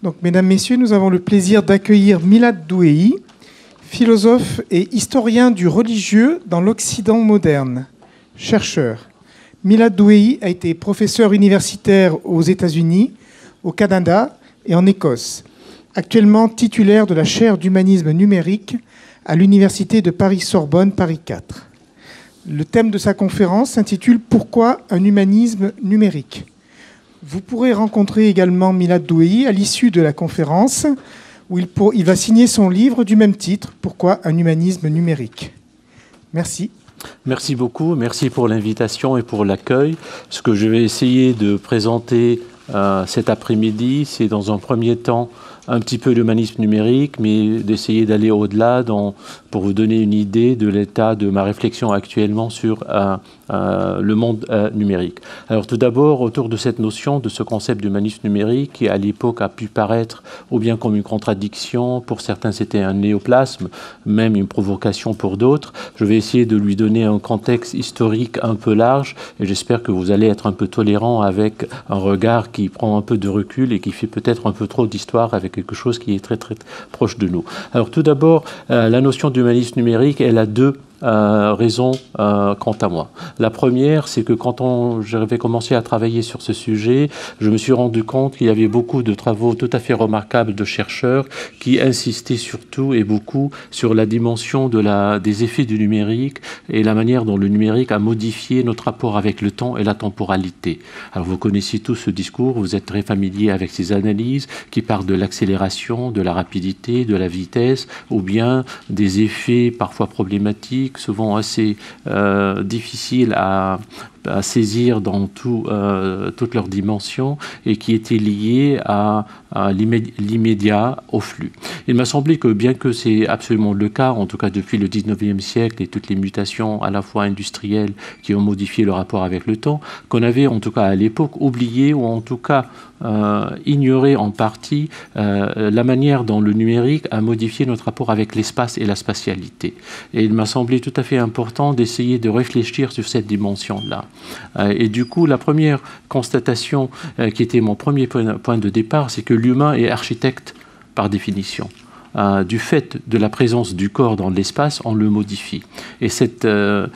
Donc, mesdames, messieurs, nous avons le plaisir d'accueillir Milad Douei, philosophe et historien du religieux dans l'Occident moderne, chercheur. Milad Douei a été professeur universitaire aux États-Unis, au Canada et en Écosse. Actuellement titulaire de la chaire d'humanisme numérique à l'Université de Paris-Sorbonne, Paris 4. Le thème de sa conférence s'intitule « Pourquoi un humanisme numérique ?» Vous pourrez rencontrer également Milad Douei à l'issue de la conférence où il va signer son livre du même titre, « Pourquoi un humanisme numérique ?» Merci. Merci beaucoup, merci pour l'invitation et pour l'accueil. Ce que je vais essayer de présenter cet après-midi, c'est dans un premier temps un petit peu l'humanisme numérique, mais d'essayer d'aller au-delà pour vous donner une idée de l'état de ma réflexion actuellement sur le monde numérique. Alors tout d'abord, autour de cette notion, de ce concept d'humanisme numérique, qui à l'époque a pu paraître ou bien comme une contradiction, pour certains c'était un néoplasme, même une provocation pour d'autres, je vais essayer de lui donner un contexte historique un peu large, et j'espère que vous allez être un peu tolérant avec un regard qui prend un peu de recul et qui fait peut-être un peu trop d'histoire avec quelque chose qui est très très proche de nous. Alors tout d'abord, la notion d'humanisme numérique, elle a deux raisons quant à moi. La première, c'est que quand j'avais commencé à travailler sur ce sujet, je me suis rendu compte qu'il y avait beaucoup de travaux tout à fait remarquables de chercheurs qui insistaient surtout et beaucoup sur la dimension des effets du numérique et la manière dont le numérique a modifié notre rapport avec le temps et la temporalité. Alors vous connaissez tous ce discours, vous êtes très familier avec ces analyses qui parlent de l'accélération, de la rapidité, de la vitesse, ou bien des effets parfois problématiques, souvent assez difficiles à saisir dans toutes leurs dimensions et qui étaient liés à l'immédiat, au flux. Il m'a semblé que bien que c'est absolument le cas, en tout cas depuis le 19e siècle et toutes les mutations à la fois industrielles qui ont modifié le rapport avec le temps, qu'on avait en tout cas à l'époque oublié ou en tout cas ignoré en partie la manière dont le numérique a modifié notre rapport avec l'espace et la spatialité. Et il m'a semblé tout à fait important d'essayer de réfléchir sur cette dimension-là. Et du coup, la première constatation qui était mon premier point de départ, c'est que l'humain est architecte par définition. Du fait de la présence du corps dans l'espace, on le modifie. Et ce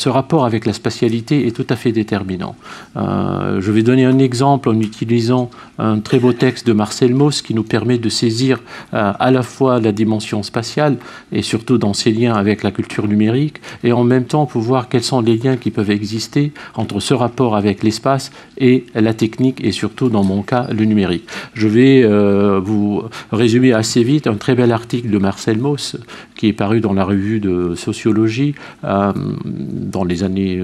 rapport avec la spatialité est tout à fait déterminant. Je vais donner un exemple en utilisant un très beau texte de Marcel Mauss qui nous permet de saisir à la fois la dimension spatiale et surtout dans ses liens avec la culture numérique et en même temps pour voir quels sont les liens qui peuvent exister entre ce rapport avec l'espace et la technique et surtout dans mon cas le numérique. Je vais vous résumer assez vite un très bel article de Marcel Mauss qui est paru dans la revue de sociologie dans les années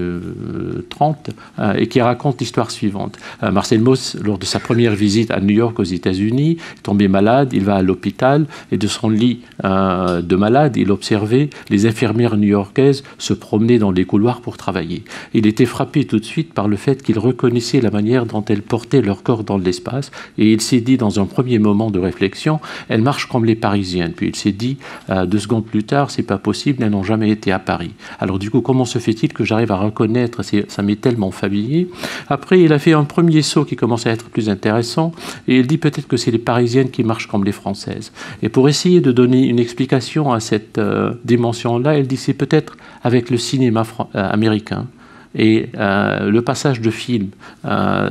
30 et qui raconte l'histoire suivante. Marcel Mauss, lors de sa première visite à New York aux États-Unis, est tombé malade, il va à l'hôpital et de son lit de malade, il observait les infirmières new-yorkaises se promener dans les couloirs pour travailler. Il était frappé tout de suite par le fait qu'il reconnaissait la manière dont elles portaient leur corps dans l'espace et il s'est dit dans un premier moment de réflexion, elles marchent comme les Parisiennes. Puis il s'est dit, 2 secondes plus tard, c'est pas possible, elles n'ont jamais été à Paris. Alors du coup, comment se fait-il que j'arrive à reconnaître, ça m'est tellement familier. Après, il a fait un premier saut qui commence à être plus intéressant, et il dit peut-être que c'est les Parisiennes qui marchent comme les Françaises. Et pour essayer de donner une explication à cette dimension-là, il dit c'est peut-être avec le cinéma américain et le passage de films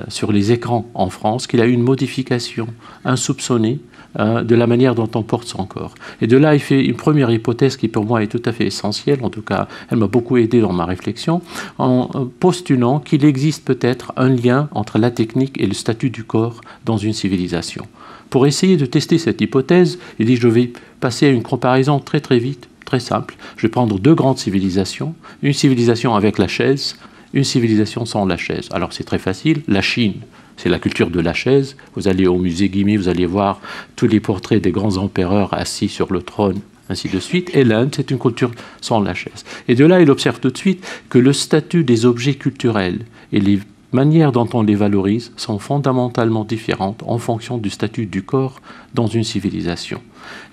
sur les écrans en France qu'il a eu une modification insoupçonnée de la manière dont on porte son corps. Et de là, il fait une première hypothèse qui pour moi est tout à fait essentielle, en tout cas, elle m'a beaucoup aidé dans ma réflexion, en postulant qu'il existe peut-être un lien entre la technique et le statut du corps dans une civilisation. Pour essayer de tester cette hypothèse, il dit je vais passer à une comparaison très très vite, très simple. Je vais prendre 2 grandes civilisations, une civilisation avec la chaise, une civilisation sans la chaise. Alors c'est très facile, la Chine, c'est la culture de la chaise. Vous allez au musée Guimet, vous allez voir tous les portraits des grands empereurs assis sur le trône, ainsi de suite. Et l'Inde, c'est une culture sans la chaise. Et de là, il observe tout de suite que le statut des objets culturels et les manières dont on les valorise sont fondamentalement différentes en fonction du statut du corps dans une civilisation.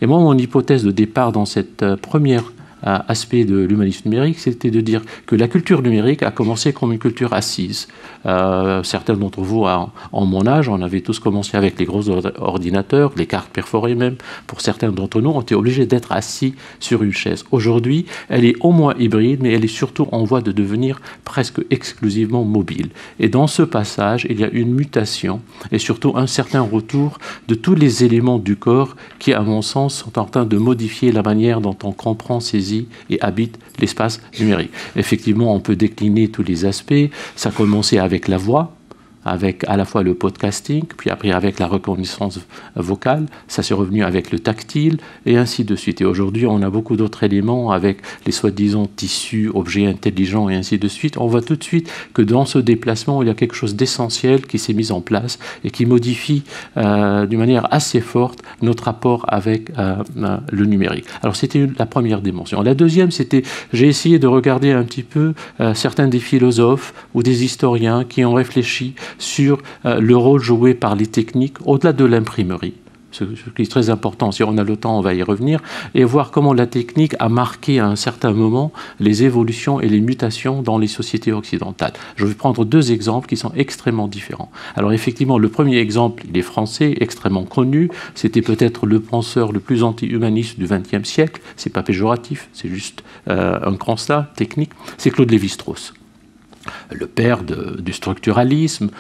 Et moi, mon hypothèse de départ dans cette première aspect de l'humanisme numérique, c'était de dire que la culture numérique a commencé comme une culture assise. Certains d'entre vous, en mon âge, on avait tous commencé avec les gros ordinateurs, les cartes perforées même. Pour certains d'entre nous, on était obligés d'être assis sur une chaise. Aujourd'hui, elle est au moins hybride, mais elle est surtout en voie de devenir presque exclusivement mobile. Et dans ce passage, il y a une mutation et surtout un certain retour de tous les éléments du corps qui, à mon sens, sont en train de modifier la manière dont on comprend, saisit et habite l'espace numérique. Effectivement, on peut décliner tous les aspects. Ça a commencé avec la voix, avec à la fois le podcasting, puis après avec la reconnaissance vocale, ça s'est revenu avec le tactile, et ainsi de suite. Et aujourd'hui, on a beaucoup d'autres éléments avec les soi-disant tissus, objets intelligents, et ainsi de suite. On voit tout de suite que dans ce déplacement, il y a quelque chose d'essentiel qui s'est mis en place et qui modifie d'une manière assez forte notre rapport avec le numérique. Alors, c'était la première dimension. La deuxième, c'était, j'ai essayé de regarder un petit peu certains des philosophes ou des historiens qui ont réfléchi sur le rôle joué par les techniques au-delà de l'imprimerie. Ce qui est très important, si on a le temps, on va y revenir, et voir comment la technique a marqué à un certain moment les évolutions et les mutations dans les sociétés occidentales. Je vais prendre deux exemples qui sont extrêmement différents. Alors effectivement, le premier exemple, il est français, extrêmement connu, c'était peut-être le penseur le plus anti-humaniste du XXe siècle, c'est pas péjoratif, c'est juste un constat technique, c'est Claude Lévi-Strauss, le père du structuralisme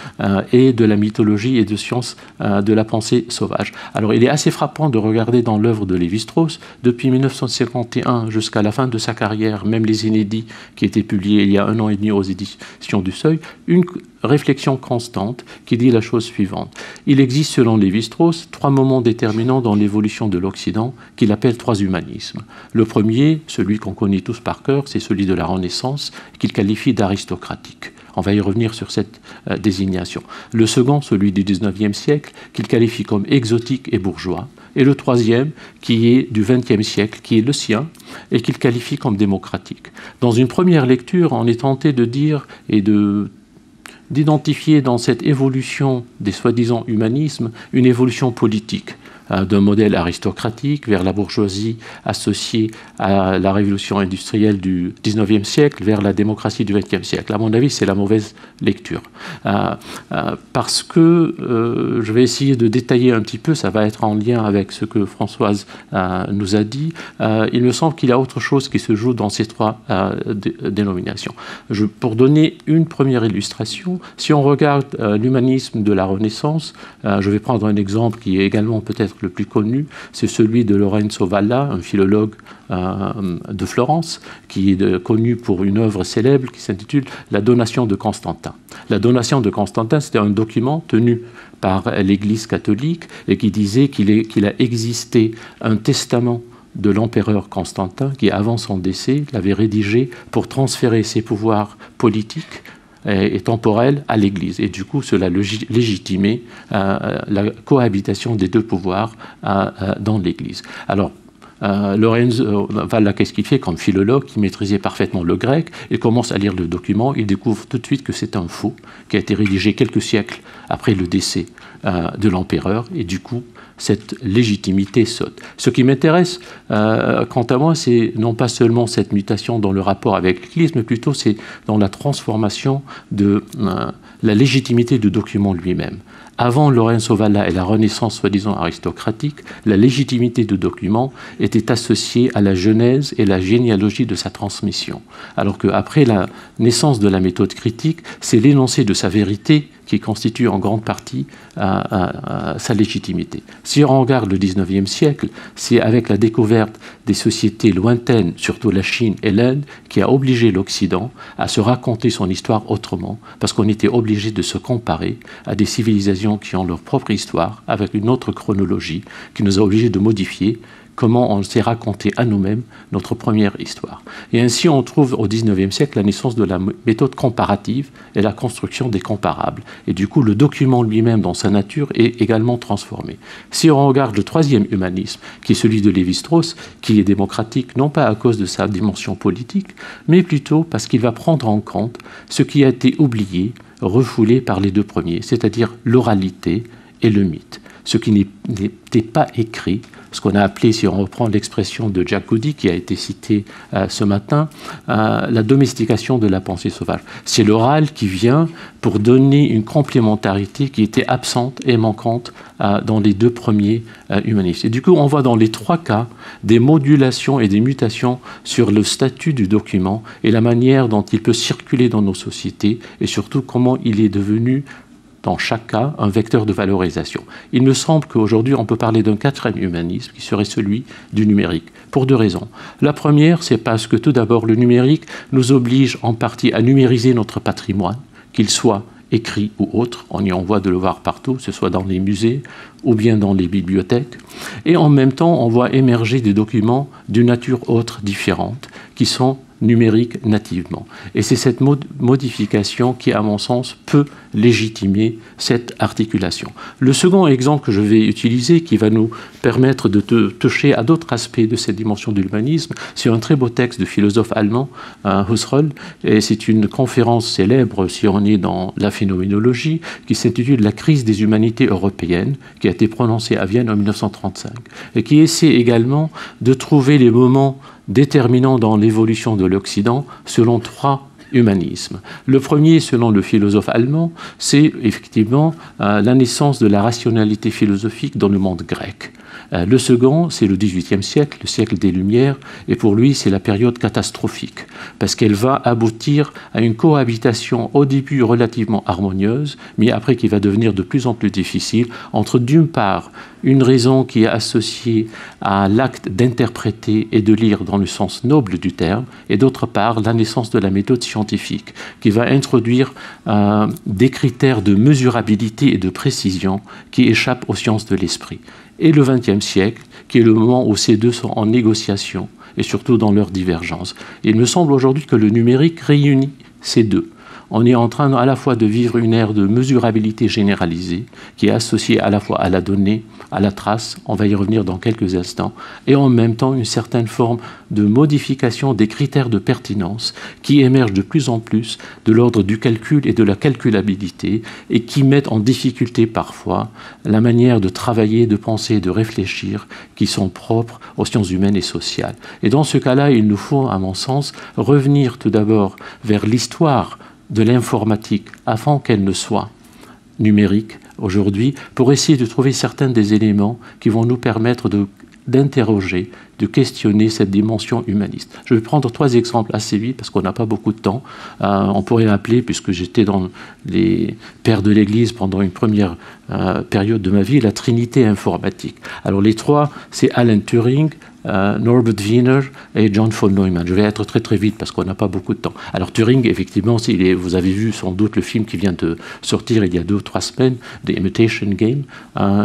et de la mythologie et de sciences de la pensée sauvage. Alors il est assez frappant de regarder dans l'œuvre de Lévi-Strauss, depuis 1951 jusqu'à la fin de sa carrière, même les inédits qui étaient publiés il y a 1 an et demi aux éditions du Seuil, une réflexion constante qui dit la chose suivante. Il existe, selon Lévi-Strauss, 3 moments déterminants dans l'évolution de l'Occident qu'il appelle 3 humanismes. Le premier, celui qu'on connaît tous par cœur, c'est celui de la Renaissance, qu'il qualifie d'aristocratique. On va y revenir sur cette désignation. Le second, celui du XIXe siècle, qu'il qualifie comme exotique et bourgeois. Et le troisième, qui est du XXe siècle, qui est le sien, et qu'il qualifie comme démocratique. Dans une première lecture, on est tenté de dire et d'identifier dans cette évolution des soi-disant humanismes une évolution politique d'un modèle aristocratique vers la bourgeoisie associée à la révolution industrielle du XIXe siècle, vers la démocratie du XXe siècle. À mon avis, c'est la mauvaise lecture. Parce que, je vais essayer de détailler un petit peu, ça va être en lien avec ce que Françoise nous a dit, il me semble qu'il y a autre chose qui se joue dans ces 3 dénominations. Pour donner une première illustration, si on regarde l'humanisme de la Renaissance, je vais prendre un exemple qui est également peut-être le plus connu, c'est celui de Lorenzo Valla, un philologue de Florence, qui est connu pour une œuvre célèbre qui s'intitule « La donation de Constantin ». La donation de Constantin, c'était un document tenu par l'Église catholique et qui disait qu'il a existé un testament de l'empereur Constantin qui, avant son décès, l'avait rédigé pour transférer ses pouvoirs politiques et temporelle à l'Église. Et du coup, cela légitimait la cohabitation des 2 pouvoirs dans l'Église. Alors, Lorenzo Valla, qu'est-ce qu'il fait comme philologue qui maîtrisait parfaitement le grec? Il commence à lire le document, il découvre tout de suite que c'est un faux, qui a été rédigé quelques siècles après le décès de l'empereur, et du coup, cette légitimité saute. Ce qui m'intéresse, quant à moi, c'est non pas seulement cette mutation dans le rapport avec l'Église, mais plutôt c'est dans la transformation de la légitimité du document lui-même. Avant Lorenzo Valla et la Renaissance soi-disant aristocratique, la légitimité du document était associée à la genèse et la généalogie de sa transmission. Alors qu'après la naissance de la méthode critique, c'est l'énoncé de sa vérité qui constitue en grande partie sa légitimité. Si on regarde le XIXe siècle, c'est avec la découverte des sociétés lointaines, surtout la Chine et l'Inde, qui a obligé l'Occident à se raconter son histoire autrement, parce qu'on était obligé de se comparer à des civilisations qui ont leur propre histoire, avec une autre chronologie, qui nous a obligés de modifier comment on s'est raconté à nous-mêmes notre première histoire. Et ainsi, on trouve au XIXe siècle la naissance de la méthode comparative et la construction des comparables. Et du coup, le document lui-même, dans sa nature, est également transformé. Si on regarde le 3e humanisme, qui est celui de Lévi-Strauss, qui est démocratique, non pas à cause de sa dimension politique, mais plutôt parce qu'il va prendre en compte ce qui a été oublié, refoulé par les 2 premiers, c'est-à-dire l'oralité et le mythe. ce qui n'était pas écrit, ce qu'on a appelé, si on reprend l'expression de Jack Goody qui a été citée ce matin, la domestication de la pensée sauvage. C'est l'oral qui vient pour donner une complémentarité qui était absente et manquante dans les deux premiers humanistes. Et du coup, on voit dans les trois cas des modulations et des mutations sur le statut du document et la manière dont il peut circuler dans nos sociétés et surtout comment il est devenu dans chaque cas, un vecteur de valorisation. Il me semble qu'aujourd'hui, on peut parler d'un quatrième humanisme qui serait celui du numérique, pour deux raisons. La première, c'est parce que tout d'abord, le numérique nous oblige en partie à numériser notre patrimoine, qu'il soit écrit ou autre. On y en voit de le voir partout, que ce soit dans les musées ou bien dans les bibliothèques. Et en même temps, on voit émerger des documents d'une nature autre, différente, qui sont numérique nativement. Et c'est cette modification qui, à mon sens, peut légitimer cette articulation. Le second exemple que je vais utiliser, qui va nous permettre de toucher à d'autres aspects de cette dimension de l'humanisme, c'est un très beau texte de philosophe allemand, Husserl, et c'est une conférence célèbre, si on est dans la phénoménologie, qui s'intitule « La crise des humanités européennes », qui a été prononcée à Vienne en 1935, et qui essaie également de trouver les moments déterminant dans l'évolution de l'Occident selon trois humanismes. Le premier, selon le philosophe allemand, c'est effectivement la naissance de la rationalité philosophique dans le monde grec. Le second, c'est le XVIIIe siècle, le siècle des Lumières, et pour lui, c'est la période catastrophique, parce qu'elle va aboutir à une cohabitation au début relativement harmonieuse, mais après qui va devenir de plus en plus difficile, entre d'une part une raison qui est associée à l'acte d'interpréter et de lire dans le sens noble du terme, et d'autre part la naissance de la méthode scientifique, qui va introduire des critères de mesurabilité et de précision qui échappent aux sciences de l'esprit. Et le XXe siècle, qui est le moment où ces deux sont en négociation, et surtout dans leur divergence. Il me semble aujourd'hui que le numérique réunit ces deux. On est en train à la fois de vivre une ère de mesurabilité généralisée, qui est associée à la fois à la donnée, à la trace, on va y revenir dans quelques instants, et en même temps une certaine forme de modification des critères de pertinence qui émergent de plus en plus de l'ordre du calcul et de la calculabilité, et qui mettent en difficulté parfois la manière de travailler, de penser et de réfléchir qui sont propres aux sciences humaines et sociales. Et dans ce cas-là, il nous faut, à mon sens, revenir tout d'abord vers l'histoire de l'informatique avant qu'elle ne soit numérique aujourd'hui, pour essayer de trouver certains des éléments qui vont nous permettre d'interroger, de questionner cette dimension humaniste. Je vais prendre trois exemples assez vite parce qu'on n'a pas beaucoup de temps. On pourrait appeler, puisque j'étais dans les pères de l'Église pendant une première période de ma vie, la trinité informatique. Alors les trois, c'est Alan Turing, Norbert Wiener et John von Neumann. Je vais être très très vite parce qu'on n'a pas beaucoup de temps. Alors Turing, effectivement, vous avez vu sans doute le film qui vient de sortir il y a 2 ou 3 semaines, The Imitation Game.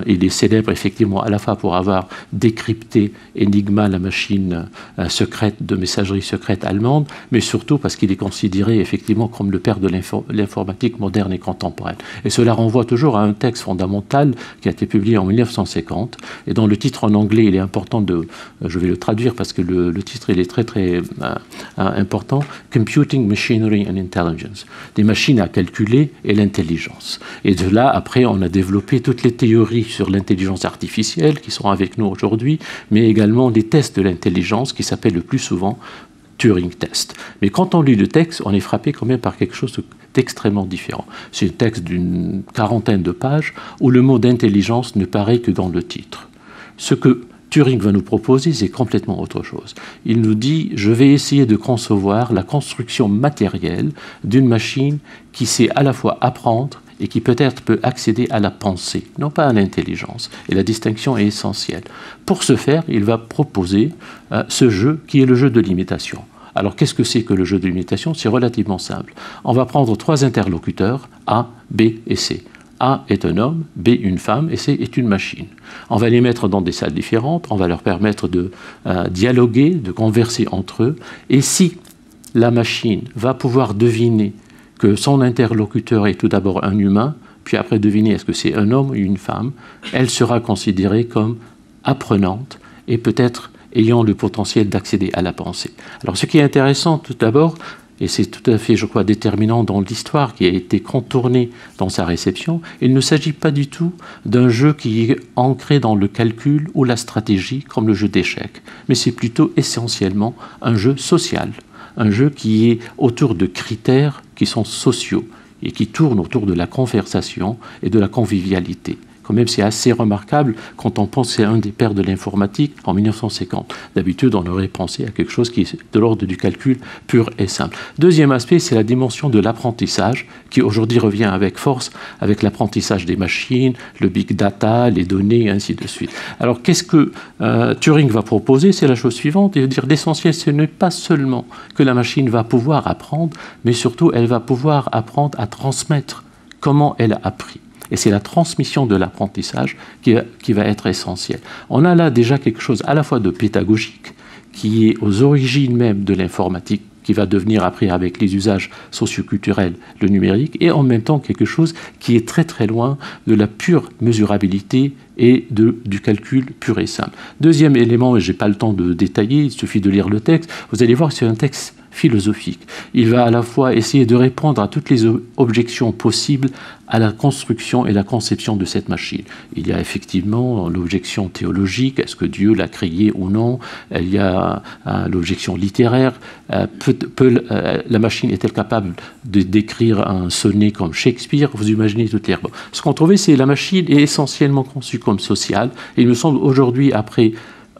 Il est célèbre effectivement à la fois pour avoir décrypté Enigma, la machine secrète de messagerie secrète allemande, mais surtout parce qu'il est considéré effectivement comme le père de l'informatique moderne et contemporaine. Et cela renvoie toujours à un texte fondamental qui a été publié en 1950 et dont le titre en anglais, il est important je vais le traduire parce que le titre il est très très important, Computing Machinery and Intelligence, des machines à calculer et l'intelligence. Et de là, après, on a développé toutes les théories sur l'intelligence artificielle qui sont avec nous aujourd'hui, mais également les tests de l'intelligence qui s'appellent le plus souvent Turing Test. Mais quand on lit le texte, on est frappé quand même par quelque chose d'extrêmement différent. C'est un texte d'une 40aine de pages où le mot d'intelligence ne paraît que dans le titre. Ce que Turing va nous proposer, c'est complètement autre chose. Il nous dit, je vais essayer de concevoir la construction matérielle d'une machine qui sait à la fois apprendre et qui peut-être peut accéder à la pensée, non pas à l'intelligence. Et la distinction est essentielle. Pour ce faire, il va proposer ce jeu qui est le jeu de l'imitation. Alors, qu'est-ce que c'est que le jeu de l'imitation? C'est relativement simple. On va prendre 3 interlocuteurs, A, B et C. A est un homme, B une femme et C est une machine. On va les mettre dans des salles différentes, on va leur permettre de dialoguer, de converser entre eux. Et si la machine va pouvoir deviner que son interlocuteur est tout d'abord un humain, puis après deviner est-ce que c'est un homme ou une femme, elle sera considérée comme apprenante et peut-être ayant le potentiel d'accéder à la pensée. Alors ce qui est intéressant tout d'abord, et c'est tout à fait, je crois, déterminant dans l'histoire qui a été contournée dans sa réception, il ne s'agit pas du tout d'un jeu qui est ancré dans le calcul ou la stratégie, comme le jeu d'échecs, mais c'est plutôt essentiellement un jeu social, un jeu qui est autour de critères qui sont sociaux et qui tournent autour de la conversation et de la convivialité. Quand même, c'est assez remarquable quand on pense que c'est un des pères de l'informatique en 1950. D'habitude, on aurait pensé à quelque chose qui est de l'ordre du calcul pur et simple. Deuxième aspect, c'est la dimension de l'apprentissage, qui aujourd'hui revient avec force avec l'apprentissage des machines, le big data, les données, et ainsi de suite. Alors, qu'est-ce que Turing va proposer? C'est la chose suivante, et dire l'essentiel, ce n'est pas seulement que la machine va pouvoir apprendre, mais surtout, elle va pouvoir apprendre à transmettre comment elle a appris. Et c'est la transmission de l'apprentissage qui va être essentielle. On a là déjà quelque chose à la fois de pédagogique, qui est aux origines même de l'informatique, qui va devenir après avec les usages socioculturels le numérique, et en même temps quelque chose qui est très très loin de la pure mesurabilité et du calcul pur et simple. Deuxième élément, et je n'ai pas le temps de détailler, il suffit de lire le texte, vous allez voir que c'est un texte philosophique. Il va à la fois essayer de répondre à toutes les objections possibles à la construction et la conception de cette machine. Il y a effectivement l'objection théologique, est-ce que Dieu l'a créé ou non? Il y a l'objection littéraire, la machine est-elle capable de décrire un sonnet comme Shakespeare? Vous imaginez toutes les... Bon. Ce qu'on trouvait, c'est que la machine est essentiellement conçue comme sociale, et il me semble aujourd'hui, après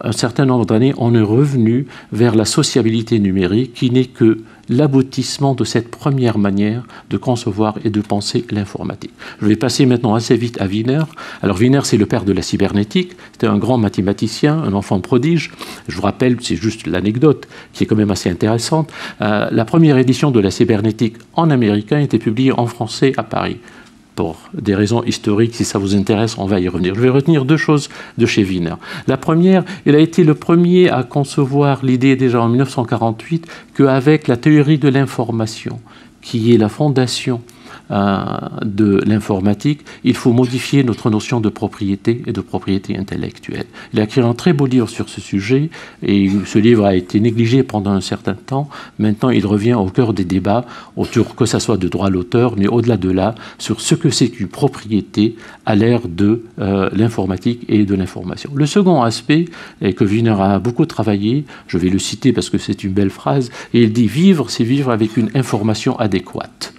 un certain nombre d'années, on est revenu vers la sociabilité numérique qui n'est que l'aboutissement de cette première manière de concevoir et de penser l'informatique. Je vais passer maintenant assez vite à Wiener. Alors Wiener, c'est le père de la cybernétique, c'était un grand mathématicien, un enfant prodige. Je vous rappelle, c'est juste l'anecdote qui est quand même assez intéressante. La première édition de la cybernétique en américain était publiée en français à Paris. Pour des raisons historiques, si ça vous intéresse, on va y revenir. Je vais retenir deux choses de chez Wiener. La première, il a été le premier à concevoir l'idée déjà en 1948 qu'avec la théorie de l'information, qui est la fondation de l'informatique, il faut modifier notre notion de propriété et de propriété intellectuelle. Il a écrit un très beau livre sur ce sujet et ce livre a été négligé pendant un certain temps. Maintenant, il revient au cœur des débats autour, que ce soit de droit d'auteur, mais au-delà de là, sur ce que c'est qu'une propriété à l'ère de l'informatique et de l'information. Le second aspect, et que Wiener a beaucoup travaillé, je vais le citer parce que c'est une belle phrase, et il dit « Vivre, c'est vivre avec une information adéquate ».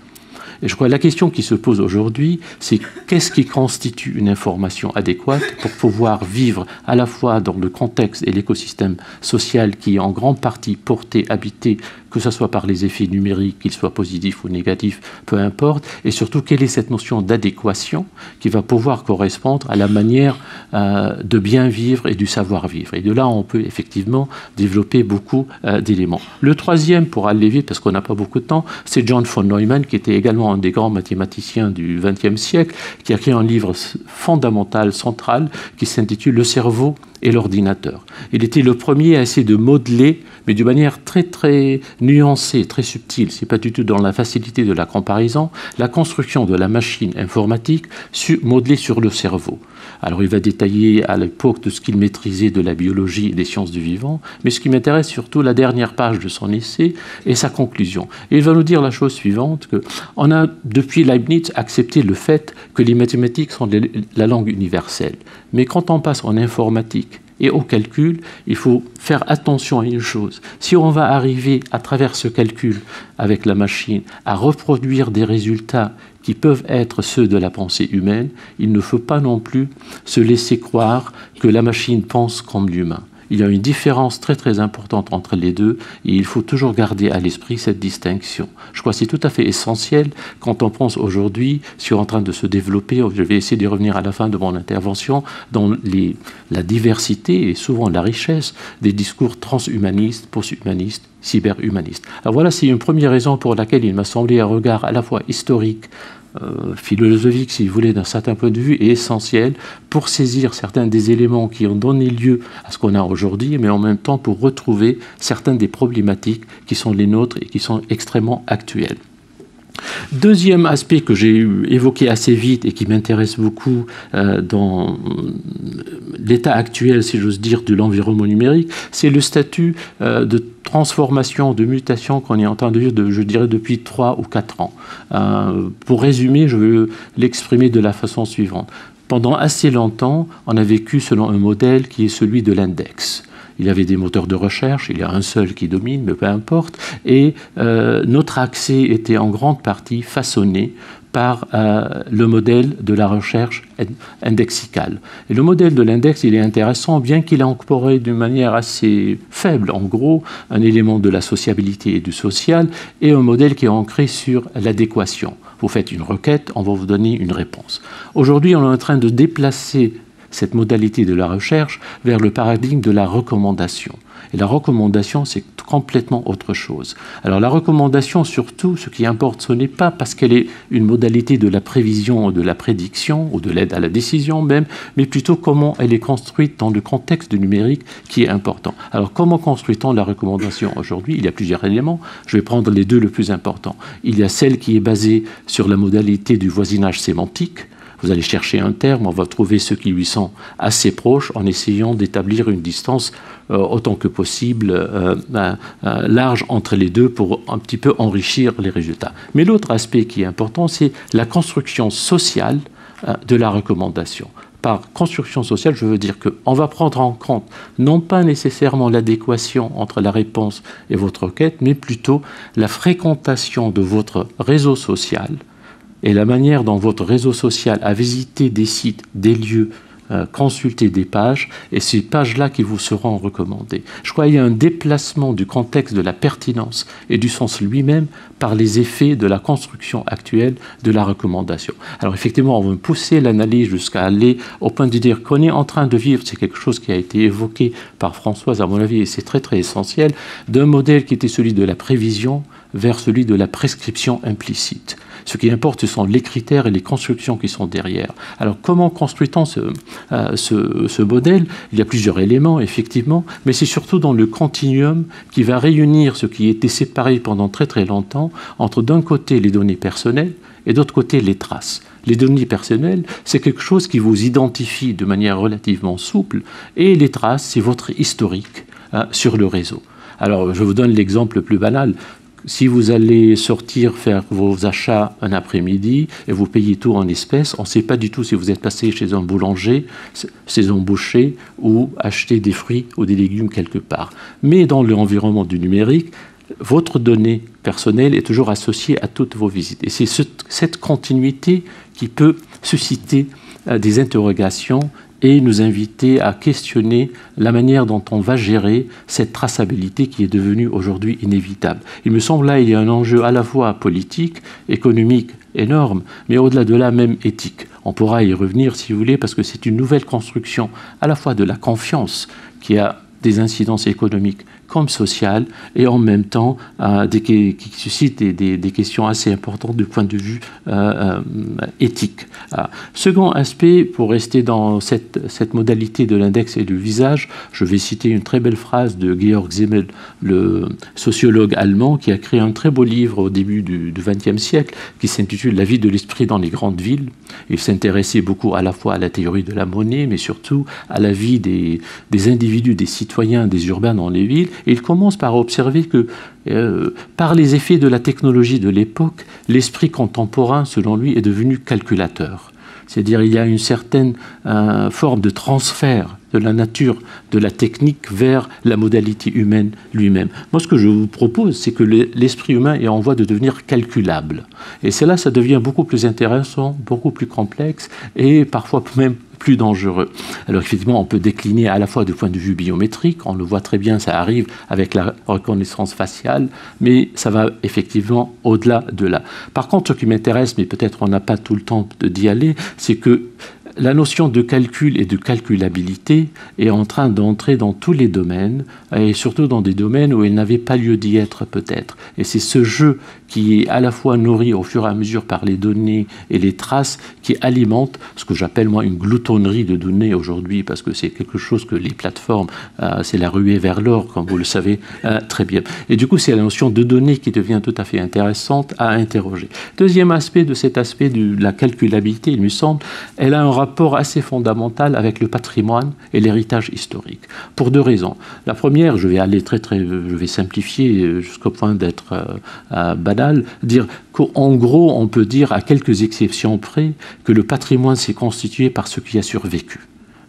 Et je crois que la question qui se pose aujourd'hui, c'est qu'est-ce qui constitue une information adéquate pour pouvoir vivre à la fois dans le contexte et l'écosystème social qui est en grande partie porté, habité, que ce soit par les effets numériques, qu'ils soient positifs ou négatifs, peu importe, et surtout quelle est cette notion d'adéquation qui va pouvoir correspondre à la manière de bien vivre et du savoir-vivre. Et de là, on peut effectivement développer beaucoup d'éléments. Le troisième, pour aller vite, parce qu'on n'a pas beaucoup de temps, c'est John von Neumann, qui était également un des grands mathématiciens du XXe siècle, qui a écrit un livre fondamental, central, qui s'intitule « Le cerveau et l'ordinateur ». Il était le premier à essayer de modeler, mais d'une manière très très nuancée, très subtile, c'est pas du tout dans la facilité de la comparaison, la construction de la machine informatique modelée sur le cerveau. Alors il va détailler à l'époque de ce qu'il maîtrisait de la biologie et des sciences du vivant, mais ce qui m'intéresse surtout, la dernière page de son essai et sa conclusion. Et il va nous dire la chose suivante, qu'on a depuis Leibniz accepté le fait que les mathématiques sont la langue universelle. Mais quand on passe en informatique et au calcul, il faut faire attention à une chose. Si on va arriver à travers ce calcul avec la machine à reproduire des résultats qui peuvent être ceux de la pensée humaine, il ne faut pas non plus se laisser croire que la machine pense comme l'humain. Il y a une différence très très importante entre les deux et il faut toujours garder à l'esprit cette distinction. Je crois que c'est tout à fait essentiel quand on pense aujourd'hui sur en train de se développer, je vais essayer d'y revenir à la fin de mon intervention, dans la diversité et souvent la richesse des discours transhumanistes, posthumanistes, cyberhumanistes. Alors voilà, c'est une première raison pour laquelle il m'a semblé un regard à la fois historique, philosophique, si vous voulez, d'un certain point de vue, est essentiel pour saisir certains des éléments qui ont donné lieu à ce qu'on a aujourd'hui, mais en même temps pour retrouver certaines des problématiques qui sont les nôtres et qui sont extrêmement actuelles. Deuxième aspect que j'ai évoqué assez vite et qui m'intéresse beaucoup dans l'état actuel, si j'ose dire, de l'environnement numérique, c'est le statut de transformation, de mutation qu'on est en train de vivre, je dirais, depuis 3 ou 4 ans. Pour résumer, je veux l'exprimer de la façon suivante. Pendant assez longtemps, on a vécu selon un modèle qui est celui de l'index. Il y avait des moteurs de recherche, il y a un seul qui domine, mais peu importe. Et notre accès était en grande partie façonné par le modèle de la recherche indexicale. Et le modèle de l'index, il est intéressant, bien qu'il ait incorporé d'une manière assez faible, en gros, un élément de la sociabilité et du social, et un modèle qui est ancré sur l'adéquation. Vous faites une requête, on va vous donner une réponse. Aujourd'hui, on est en train de déplacer cette modalité de la recherche vers le paradigme de la recommandation. Et la recommandation, c'est complètement autre chose. Alors la recommandation, surtout, ce qui importe, ce n'est pas parce qu'elle est une modalité de la prévision ou de la prédiction ou de l'aide à la décision même, mais plutôt comment elle est construite dans le contexte du numérique qui est important. Alors comment construit-on la recommandation aujourd'hui? Il y a plusieurs éléments. Je vais prendre les deux le plus importants. Il y a celle qui est basée sur la modalité du voisinage sémantique. Vous allez chercher un terme, on va trouver ceux qui lui sont assez proches en essayant d'établir une distance autant que possible large entre les deux pour un petit peu enrichir les résultats. Mais l'autre aspect qui est important, c'est la construction sociale de la recommandation. Par construction sociale, je veux dire qu'on va prendre en compte non pas nécessairement l'adéquation entre la réponse et votre requête, mais plutôt la fréquentation de votre réseau social et la manière dont votre réseau social a visité des sites, des lieux, consulté des pages, et ces pages-là qui vous seront recommandées. Je crois qu'il y a un déplacement du contexte de la pertinence et du sens lui-même par les effets de la construction actuelle de la recommandation. Alors effectivement, on va pousser l'analyse jusqu'à aller au point de dire qu'on est en train de vivre, c'est quelque chose qui a été évoqué par Françoise, à mon avis, et c'est très très essentiel, d'un modèle qui était celui de la prévision vers celui de la prescription implicite. Ce qui importe, ce sont les critères et les constructions qui sont derrière. Alors, comment construit-on ce modèle? Il y a plusieurs éléments, effectivement, mais c'est surtout dans le continuum qui va réunir ce qui était séparé pendant très très longtemps entre d'un côté les données personnelles et d'autre côté les traces. Les données personnelles, c'est quelque chose qui vous identifie de manière relativement souple, et les traces, c'est votre historique sur le réseau. Alors, je vous donne l'exemple le plus banal. Si vous allez sortir faire vos achats un après-midi et vous payez tout en espèces, on ne sait pas du tout si vous êtes passé chez un boulanger, chez un boucher ou acheter des fruits ou des légumes quelque part. Mais dans l'environnement du numérique, votre donnée personnelle est toujours associée à toutes vos visites. Et c'est cette continuité qui peut susciter des interrogations et nous inviter à questionner la manière dont on va gérer cette traçabilité qui est devenue aujourd'hui inévitable. Il me semble là il y a un enjeu à la fois politique, économique énorme, mais au-delà de là même éthique. On pourra y revenir si vous voulez, parce que c'est une nouvelle construction à la fois de la confiance qui a des incidences économiques comme sociales, et en même temps qui suscitent des questions assez importantes du point de vue éthique. Second aspect, pour rester dans cette modalité de l'index et du visage, je vais citer une très belle phrase de Georg Simmel, le sociologue allemand, qui a créé un très beau livre au début du XXe siècle, qui s'intitule « La vie de l'esprit dans les grandes villes ». Il s'intéressait beaucoup à la fois à la théorie de la monnaie, mais surtout à la vie des individus, des citoyens, des urbains dans les villes. Et il commence par observer que, par les effets de la technologie de l'époque, l'esprit contemporain, selon lui, est devenu calculateur. C'est-à-dire il y a une certaine forme de transfert de la nature de la technique vers la modalité humaine lui-même. Moi, ce que je vous propose, c'est que l'esprit humain est en voie de devenir calculable. Et c'est là, ça devient beaucoup plus intéressant, beaucoup plus complexe et parfois même plus dangereux. Alors effectivement, on peut décliner à la fois du point de vue biométrique, on le voit très bien, ça arrive avec la reconnaissance faciale, mais ça va effectivement au-delà de là. Par contre, ce qui m'intéresse, mais peut-être on n'a pas tout le temps d'y aller, c'est que la notion de calcul et de calculabilité est en train d'entrer dans tous les domaines, et surtout dans des domaines où elle n'avait pas lieu d'y être peut-être. Et c'est ce jeu qui est à la fois nourri au fur et à mesure par les données et les traces qui alimente ce que j'appelle moi une gloutonnerie de données aujourd'hui, parce que c'est quelque chose que les plateformes, c'est la ruée vers l'or, comme vous le savez très bien. Et du coup, c'est la notion de données qui devient tout à fait intéressante à interroger. Deuxième aspect de cet aspect de la calculabilité, il me semble, elle a un rapport assez fondamental avec le patrimoine et l'héritage historique, pour deux raisons. La première, je vais simplifier jusqu'au point d'être banal, dire qu'en gros, on peut dire à quelques exceptions près que le patrimoine s'est constitué par ce qui a survécu,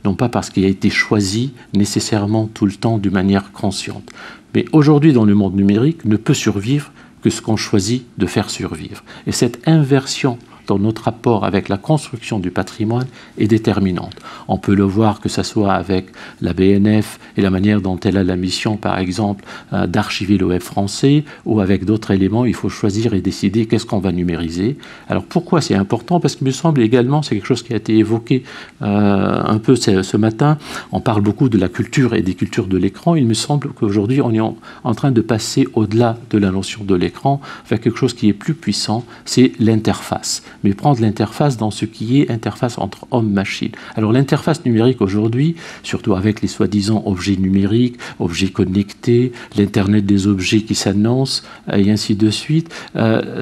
non pas parce qu'il a été choisi nécessairement tout le temps d'une manière consciente. Mais aujourd'hui, dans le monde numérique, ne peut survivre que ce qu'on choisit de faire survivre. Et cette inversion dans notre rapport avec la construction du patrimoine est déterminante. On peut le voir que ce soit avec la BNF et la manière dont elle a la mission, par exemple, d'archiver le web français, ou avec d'autres éléments, il faut choisir et décider qu'est-ce qu'on va numériser. Alors pourquoi c'est important? Parce qu'il me semble également, c'est quelque chose qui a été évoqué un peu ce matin, on parle beaucoup de la culture et des cultures de l'écran. Il me semble qu'aujourd'hui, on est en train de passer au-delà de la notion de l'écran vers quelque chose qui est plus puissant, c'est l'interface. Mais prendre l'interface dans ce qui est interface entre homme-machine. Alors l'interface numérique aujourd'hui, surtout avec les soi-disant objets numériques, objets connectés, l'Internet des objets qui s'annonce, et ainsi de suite,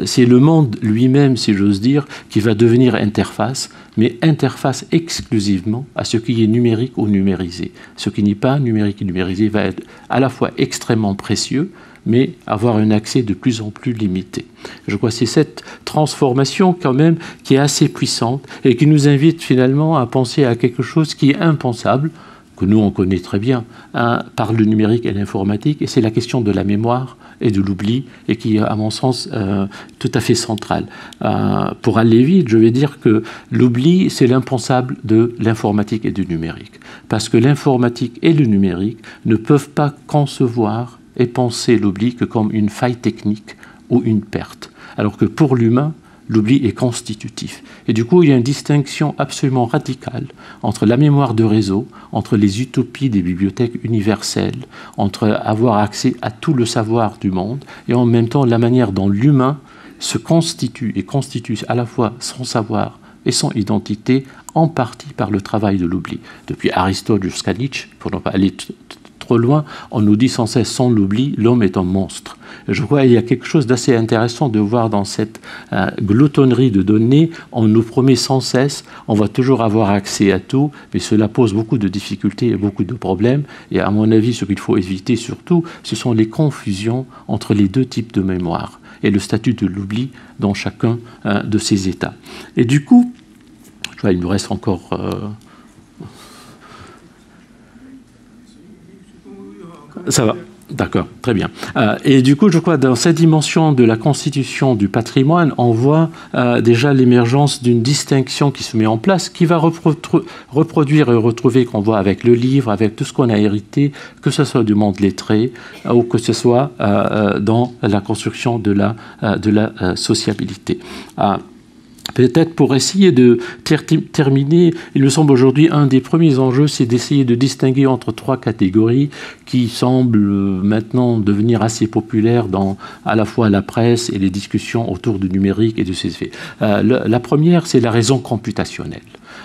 c'est le monde lui-même, si j'ose dire, qui va devenir interface, mais interface exclusivement à ce qui est numérique ou numérisé. Ce qui n'est pas numérique et numérisé va être à la fois extrêmement précieux, mais avoir un accès de plus en plus limité. Je crois que c'est cette transformation quand même qui est assez puissante et qui nous invite finalement à penser à quelque chose qui est impensable, que nous on connaît très bien par le numérique et l'informatique, et c'est la question de la mémoire et de l'oubli, et qui est à mon sens tout à fait centrale. Pour aller vite, je vais dire que l'oubli, c'est l'impensable de l'informatique et du numérique, parce que l'informatique et le numérique ne peuvent pas concevoir et penser l'oubli que comme une faille technique ou une perte. Alors que pour l'humain, l'oubli est constitutif. Et du coup, il y a une distinction absolument radicale entre la mémoire de réseau, entre les utopies des bibliothèques universelles, entre avoir accès à tout le savoir du monde, et en même temps la manière dont l'humain se constitue et constitue à la fois son savoir et son identité, en partie par le travail de l'oubli. Depuis Aristote jusqu'à Nietzsche, pour ne pas aller trop loin, on nous dit sans cesse, sans l'oubli, l'homme est un monstre. Et je crois qu'il y a quelque chose d'assez intéressant de voir dans cette gloutonnerie de données. On nous promet sans cesse, on va toujours avoir accès à tout, mais cela pose beaucoup de difficultés et beaucoup de problèmes. Et à mon avis, ce qu'il faut éviter surtout, ce sont les confusions entre les deux types de mémoire et le statut de l'oubli dans chacun de ces états. Et du coup, je vois, il me reste encore... Ça va, d'accord, très bien. Et du coup, je crois, dans cette dimension de la constitution du patrimoine, on voit déjà l'émergence d'une distinction qui se met en place, qui va reproduire et retrouver, qu'on voit avec le livre, avec tout ce qu'on a hérité, que ce soit du monde lettré, ou que ce soit dans la construction de la sociabilité. Peut-être pour essayer de terminer, il me semble aujourd'hui un des premiers enjeux, c'est d'essayer de distinguer entre trois catégories qui semblent maintenant devenir assez populaires dans à la fois la presse et les discussions autour du numérique et de ses effets. La première, c'est la raison computationnelle.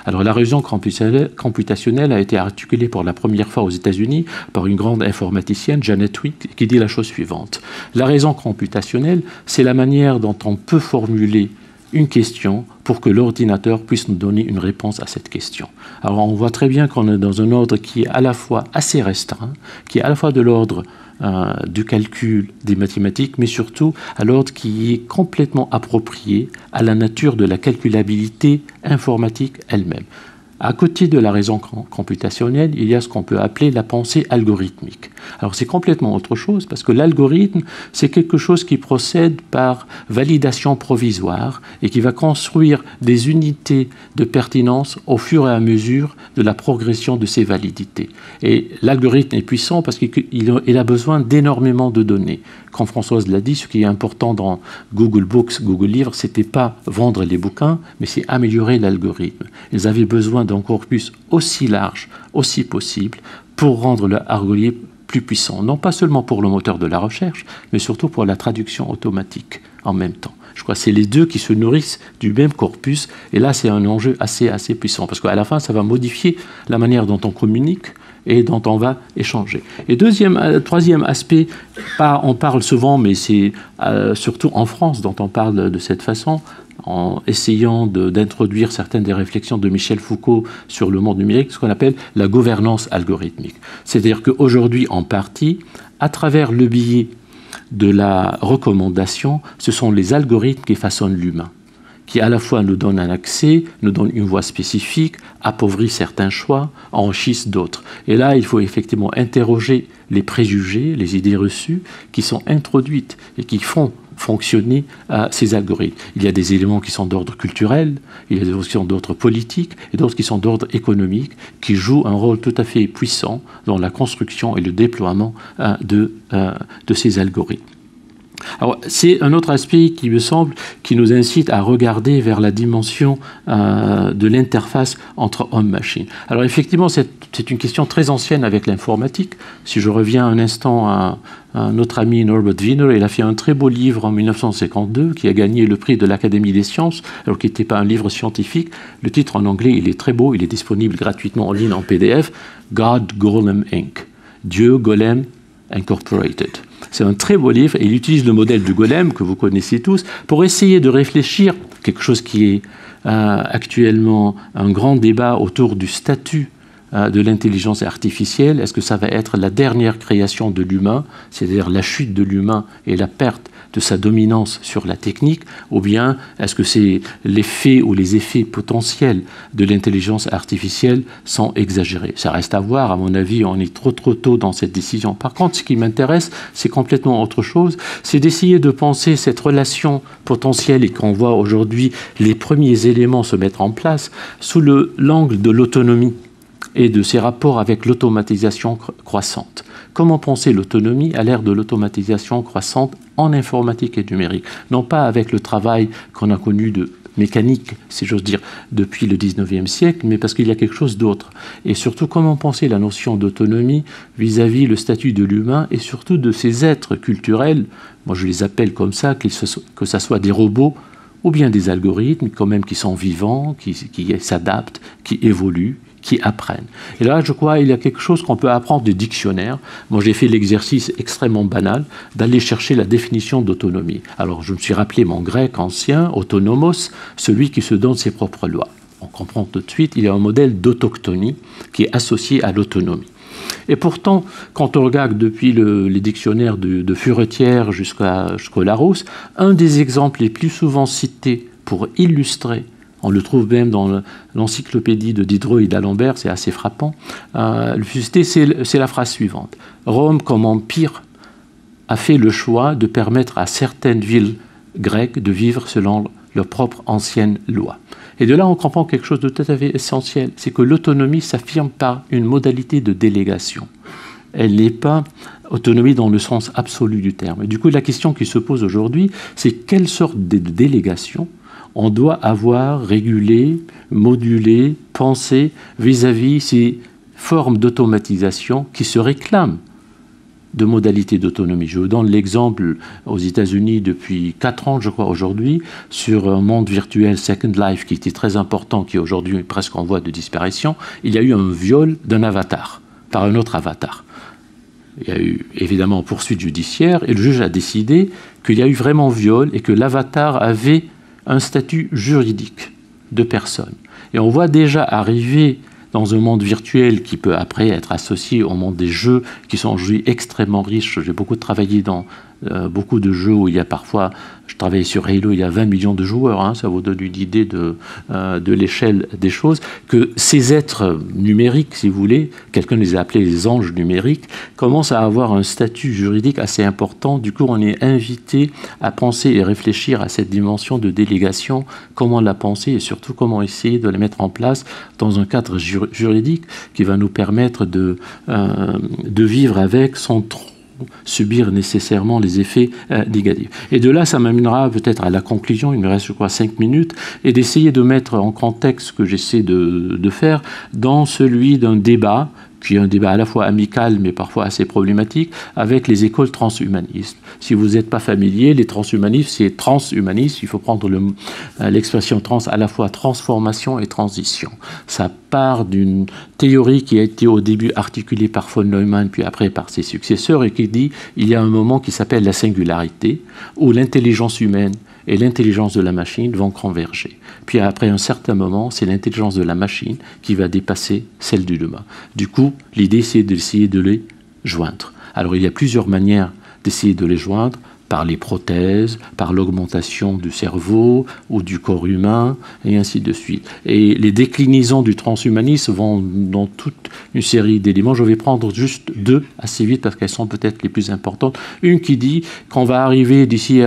Alors la raison computationnelle a été articulée pour la première fois aux États-Unis par une grande informaticienne, Janet Wick, qui dit la chose suivante. La raison computationnelle, c'est la manière dont on peut formuler une question pour que l'ordinateur puisse nous donner une réponse à cette question. Alors on voit très bien qu'on est dans un ordre qui est à la fois assez restreint, qui est à la fois de l'ordre du calcul des mathématiques, mais surtout à l'ordre qui est complètement approprié à la nature de la calculabilité informatique elle-même. À côté de la raison computationnelle, il y a ce qu'on peut appeler la pensée algorithmique. Alors c'est complètement autre chose, parce que l'algorithme, c'est quelque chose qui procède par validation provisoire et qui va construire des unités de pertinence au fur et à mesure de la progression de ces validités. Et l'algorithme est puissant parce qu'il a besoin d'énormément de données. Quand Françoise l'a dit, ce qui est important dans Google Books, Google Livres, c'était pas vendre les bouquins, mais c'est améliorer l'algorithme. Ils avaient besoin d'un corpus aussi large, aussi possible, pour rendre le Argolier plus puissant. Non pas seulement pour le moteur de la recherche, mais surtout pour la traduction automatique en même temps. Je crois que c'est les deux qui se nourrissent du même corpus. Et là, c'est un enjeu assez puissant. Parce qu'à la fin, ça va modifier la manière dont on communique et dont on va échanger. Et troisième aspect, on parle souvent, mais c'est surtout en France dont on parle de cette façon, en essayant d'introduire certaines des réflexions de Michel Foucault sur le monde numérique, ce qu'on appelle la gouvernance algorithmique. C'est-à-dire qu'aujourd'hui, en partie, à travers le biais de la recommandation, ce sont les algorithmes qui façonnent l'humain, qui à la fois nous donnent un accès, nous donnent une voie spécifique, appauvrissent certains choix, enrichissent d'autres. Et là, il faut effectivement interroger les préjugés, les idées reçues qui sont introduites et qui font fonctionner ces algorithmes. Il y a des éléments qui sont d'ordre culturel, il y a des éléments qui sont d'ordre politique et d'autres qui sont d'ordre économique, qui jouent un rôle tout à fait puissant dans la construction et le déploiement de ces algorithmes. Alors, c'est un autre aspect qui me semble qui nous incite à regarder vers la dimension de l'interface entre homme-machine. Alors effectivement, c'est une question très ancienne avec l'informatique. Si je reviens un instant à notre ami Norbert Wiener, il a fait un très beau livre en 1952 qui a gagné le prix de l'Académie des sciences, alors qu'il n'était pas un livre scientifique. Le titre en anglais, il est très beau, il est disponible gratuitement en ligne en PDF, God Golem Inc. Dieu Golem Incorporated. C'est un très beau livre et il utilise le modèle du golem que vous connaissez tous pour essayer de réfléchir, quelque chose qui est actuellement un grand débat autour du statut de l'intelligence artificielle. Est-ce que ça va être la dernière création de l'humain, c'est-à-dire la chute de l'humain et la perte de sa dominance sur la technique, ou bien est-ce que c'est l'effet ou les effets potentiels de l'intelligence artificielle sont exagérés? Ça reste à voir, à mon avis, on est trop tôt dans cette décision. Par contre, ce qui m'intéresse, c'est complètement autre chose, c'est d'essayer de penser cette relation potentielle et qu'on voit aujourd'hui les premiers éléments se mettre en place sous l'angle de l'autonomie et de ses rapports avec l'automatisation croissante. Comment penser l'autonomie à l'ère de l'automatisation croissante en informatique et numérique? Non pas avec le travail qu'on a connu de mécanique, si j'ose dire, depuis le 19e siècle, mais parce qu'il y a quelque chose d'autre. Et surtout, comment penser la notion d'autonomie vis-à-vis le statut de l'humain et surtout de ces êtres culturels, moi je les appelle comme ça, que ce soit des robots ou bien des algorithmes quand même qui sont vivants, qui s'adaptent, qui évoluent, qui apprennent. Et là, je crois qu'il y a quelque chose qu'on peut apprendre des dictionnaires. Moi, j'ai fait l'exercice extrêmement banal d'aller chercher la définition d'autonomie. Alors, je me suis rappelé mon grec ancien, autonomos, celui qui se donne ses propres lois. On comprend tout de suite, il y a un modèle d'autochtonie qui est associé à l'autonomie. Et pourtant, quand on regarde depuis les dictionnaires de Furetière jusqu'au Larousse, un des exemples les plus souvent cités pour illustrer, on le trouve même dans l'encyclopédie de Diderot et d'Alembert, c'est assez frappant, c'est la phrase suivante. Rome, comme empire, a fait le choix de permettre à certaines villes grecques de vivre selon leurs propres anciennes lois. Et de là, on comprend quelque chose de tout à fait essentiel, c'est que l'autonomie s'affirme par une modalité de délégation. Elle n'est pas autonomie dans le sens absolu du terme. Et du coup, la question qui se pose aujourd'hui, c'est quelle sorte de délégation on doit avoir régulé, modulé, pensé vis-à-vis ces formes d'automatisation qui se réclament de modalités d'autonomie. Je vous donne l'exemple aux États-Unis depuis 4 ans, je crois, aujourd'hui, sur un monde virtuel Second Life qui était très important, qui est aujourd'hui presque en voie de disparition. Il y a eu un viol d'un avatar par un autre avatar. Il y a eu évidemment poursuite judiciaire et le juge a décidé qu'il y a eu vraiment viol et que l'avatar avait un statut juridique de personne. Et on voit déjà arriver dans un monde virtuel qui peut après être associé au monde des jeux qui sont aujourd'hui extrêmement riches. J'ai beaucoup travaillé dans beaucoup de jeux où il y a parfois, je travaillais sur Halo, il y a 20 millions de joueurs, ça vous donne une idée de l'échelle des choses, que ces êtres numériques, si vous voulez, quelqu'un les a appelés les anges numériques, commencent à avoir un statut juridique assez important. Du coup, on est invité à penser et réfléchir à cette dimension de délégation, comment la penser et surtout comment essayer de la mettre en place dans un cadre juridique qui va nous permettre de vivre avec sans trop subir nécessairement les effets négatifs. Et de là, ça m'amènera peut-être à la conclusion, il me reste je crois 5 minutes, et d'essayer de mettre en contexte ce que j'essaie de faire dans celui d'un débat, qui est un débat à la fois amical mais parfois assez problématique, avec les écoles transhumanistes. Si vous n'êtes pas familier, les transhumanistes, c'est transhumanisme, il faut prendre l'expression trans à la fois transformation et transition. Ça part d'une théorie qui a été au début articulée par von Neumann, puis après par ses successeurs, et qui dit il y a un moment qui s'appelle la singularité, où l'intelligence humaine et l'intelligence de la machine vont converger. Puis après un certain moment, c'est l'intelligence de la machine qui va dépasser celle de l'humain. Du coup, l'idée, c'est d'essayer de les joindre. Alors, il y a plusieurs manières d'essayer de les joindre, par les prothèses, par l'augmentation du cerveau ou du corps humain, et ainsi de suite. Et les déclinaisons du transhumanisme vont dans toute une série d'éléments. Je vais prendre juste 2 assez vite parce qu'elles sont peut-être les plus importantes. Une qui dit qu'on va arriver d'ici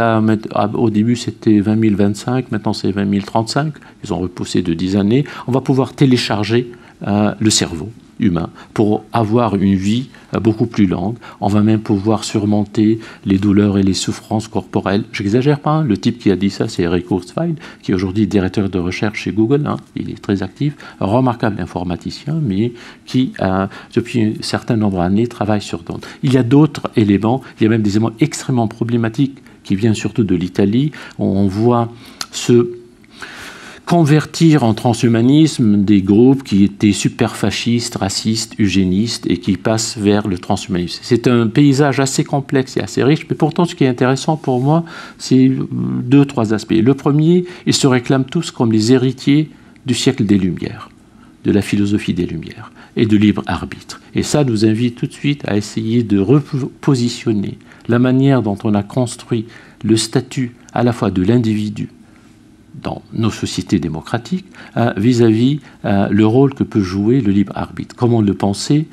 au début c'était 20 025, maintenant c'est 20 035, ils ont repoussé de 10 années, on va pouvoir télécharger le cerveau humain pour avoir une vie beaucoup plus longue. On va même pouvoir surmonter les douleurs et les souffrances corporelles. J'exagère pas, hein. Le type qui a dit ça, c'est Eric Kurzweil, qui est aujourd'hui directeur de recherche chez Google. Hein. Il est très actif, un remarquable informaticien, mais qui, depuis un certain nombre d'années, travaille sur d'autres. Il y a d'autres éléments, il y a même des éléments extrêmement problématiques qui viennent surtout de l'Italie. On voit convertir en transhumanisme des groupes qui étaient super fascistes, racistes, eugénistes et qui passent vers le transhumanisme. C'est un paysage assez complexe et assez riche, mais pourtant ce qui est intéressant pour moi, c'est 2-3 aspects. Le premier, ils se réclament tous comme les héritiers du siècle des Lumières, de la philosophie des Lumières et de libre arbitre. Et ça nous invite tout de suite à essayer de repositionner la manière dont on a construit le statut à la fois de l'individu dans nos sociétés démocratiques vis-à-vis le rôle que peut jouer le libre arbitre. Comment le penser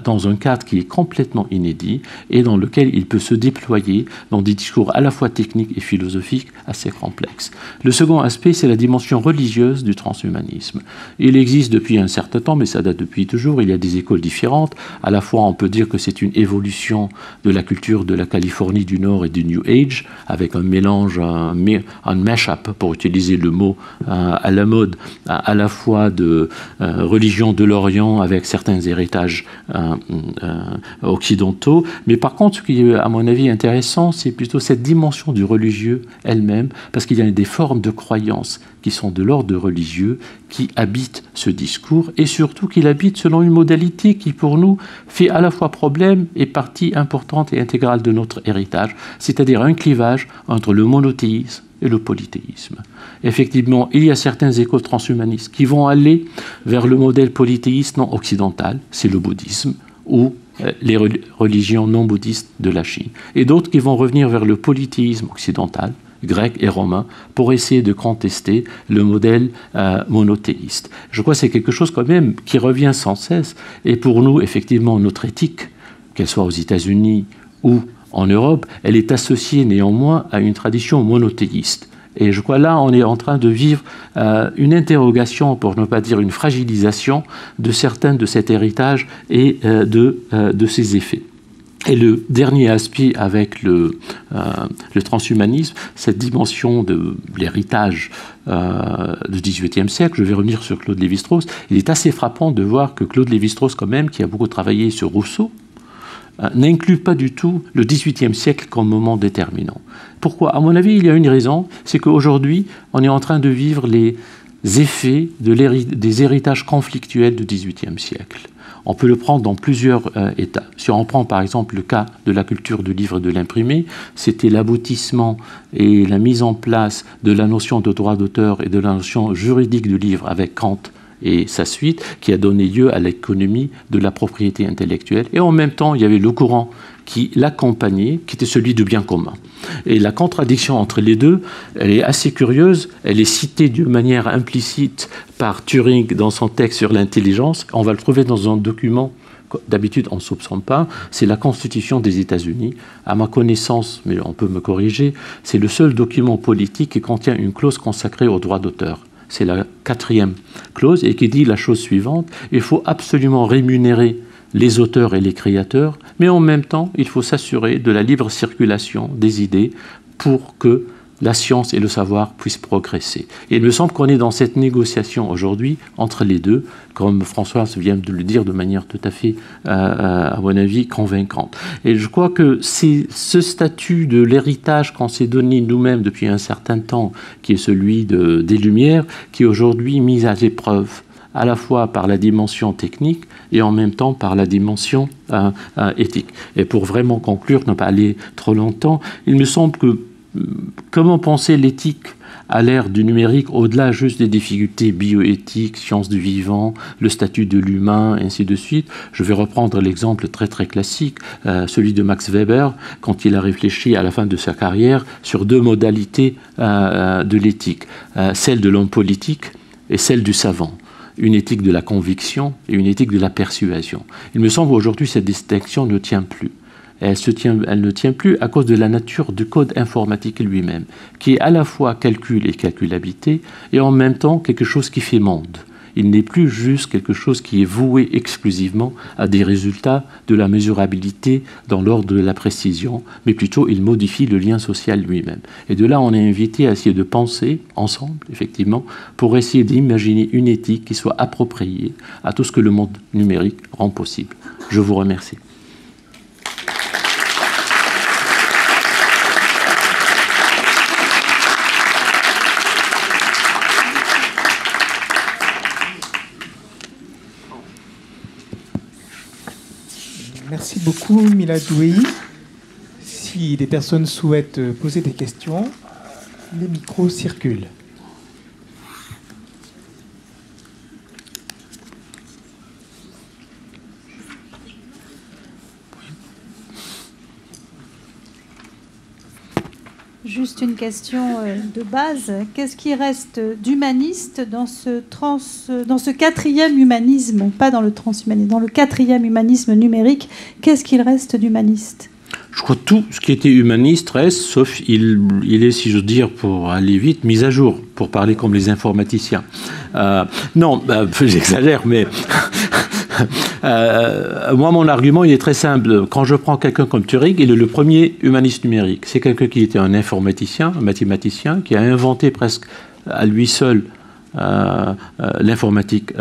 dans un cadre qui est complètement inédit et dans lequel il peut se déployer dans des discours à la fois techniques et philosophiques assez complexes. Le second aspect, c'est la dimension religieuse du transhumanisme. Il existe depuis un certain temps, mais ça date depuis toujours. Il y a des écoles différentes. À la fois, on peut dire que c'est une évolution de la culture de la Californie du Nord et du New Age, avec un mélange, un mash-up, pour utiliser le mot à la mode, à la fois de religion de l'Orient avec certains héritages occidentaux. Mais par contre, ce qui est à mon avis intéressant, c'est plutôt cette dimension du religieux elle-même, parce qu'il y a des formes de croyances qui sont de l'ordre religieux, qui habitent ce discours, et surtout qu'il habite selon une modalité qui, pour nous, fait à la fois problème et partie importante et intégrale de notre héritage, c'est-à-dire un clivage entre le monothéisme et le polythéisme. Effectivement, il y a certaines écoles transhumanistes qui vont aller vers le modèle polythéiste non occidental, c'est le bouddhisme, ou les religions non bouddhistes de la Chine, et d'autres qui vont revenir vers le polythéisme occidental, grec et romain, pour essayer de contester le modèle monothéiste. Je crois que c'est quelque chose quand même qui revient sans cesse, et pour nous, effectivement, notre éthique, qu'elle soit aux États-Unis ou en Europe, elle est associée néanmoins à une tradition monothéiste. Et je crois là, on est en train de vivre une interrogation, pour ne pas dire une fragilisation, de certains de cet héritage et de ses effets. Et le dernier aspect avec le transhumanisme, cette dimension de l'héritage du XVIIIe siècle, je vais revenir sur Claude Lévi-Strauss, il est assez frappant de voir que Claude Lévi-Strauss, quand même, qui a beaucoup travaillé sur Rousseau, n'inclut pas du tout le XVIIIe siècle comme moment déterminant. Pourquoi ? À mon avis, il y a une raison, c'est qu'aujourd'hui, on est en train de vivre les effets des héritages conflictuels du XVIIIe siècle. On peut le prendre dans plusieurs états. Si on prend par exemple le cas de la culture du livre et de l'imprimé, c'était l'aboutissement et la mise en place de la notion de droit d'auteur et de la notion juridique du livre avec Kant et sa suite, qui a donné lieu à l'économie de la propriété intellectuelle. Et en même temps, il y avait le courant qui l'accompagnait, qui était celui du bien commun. Et la contradiction entre les deux, elle est assez curieuse. Elle est citée d'une manière implicite par Turing dans son texte sur l'intelligence. On va le trouver dans un document, d'habitude on ne soupçonne pas, c'est la Constitution des États-Unis. À ma connaissance, mais on peut me corriger, c'est le seul document politique qui contient une clause consacrée au droit d'auteur. C'est la 4e clause et qui dit la chose suivante: il faut absolument rémunérer les auteurs et les créateurs, mais en même temps, il faut s'assurer de la libre circulation des idées pour que la science et le savoir puissent progresser. Et il me semble qu'on est dans cette négociation aujourd'hui entre les deux, comme Françoise vient de le dire de manière tout à fait, à mon avis, convaincante. Et je crois que c'est ce statut de l'héritage qu'on s'est donné nous-mêmes depuis un certain temps, qui est celui des Lumières, qui est aujourd'hui mis à l'épreuve, à la fois par la dimension technique et en même temps par la dimension éthique. Et pour vraiment conclure, ne pas aller trop longtemps, il me semble que comment penser l'éthique à l'ère du numérique, au-delà juste des difficultés bioéthiques, sciences du vivant, le statut de l'humain, ainsi de suite. Je vais reprendre l'exemple très très classique, celui de Max Weber, quand il a réfléchi à la fin de sa carrière sur deux modalités de l'éthique, celle de l'homme politique et celle du savant. Une éthique de la conviction et une éthique de la persuasion. Il me semble qu'aujourd'hui, cette distinction ne tient plus. Elle ne tient plus à cause de la nature du code informatique lui-même, qui est à la fois calcul et calculabilité, et en même temps quelque chose qui fait monde. Il n'est plus juste quelque chose qui est voué exclusivement à des résultats de la mesurabilité dans l'ordre de la précision, mais plutôt il modifie le lien social lui-même. Et de là, on est invité à essayer de penser ensemble, effectivement, pour essayer d'imaginer une éthique qui soit appropriée à tout ce que le monde numérique rend possible. Je vous remercie. Merci beaucoup, Milad Douei. Si des personnes souhaitent poser des questions, les micros circulent. Juste une question de base. Qu'est-ce qui reste d'humaniste dans ce quatrième humanisme, pas dans le transhumanisme, dans le quatrième humanisme numérique? Qu'est-ce qu'il reste d'humaniste? Je crois que tout ce qui était humaniste reste, sauf il est, si j'ose dire, pour aller vite, mis à jour, pour parler comme les informaticiens. Non, j'exagère, mais... moi, mon argument, il est très simple. Quand je prends quelqu'un comme Turing, il est le premier humaniste numérique. C'est quelqu'un qui était un informaticien, un mathématicien, qui a inventé presque à lui seul l'informatique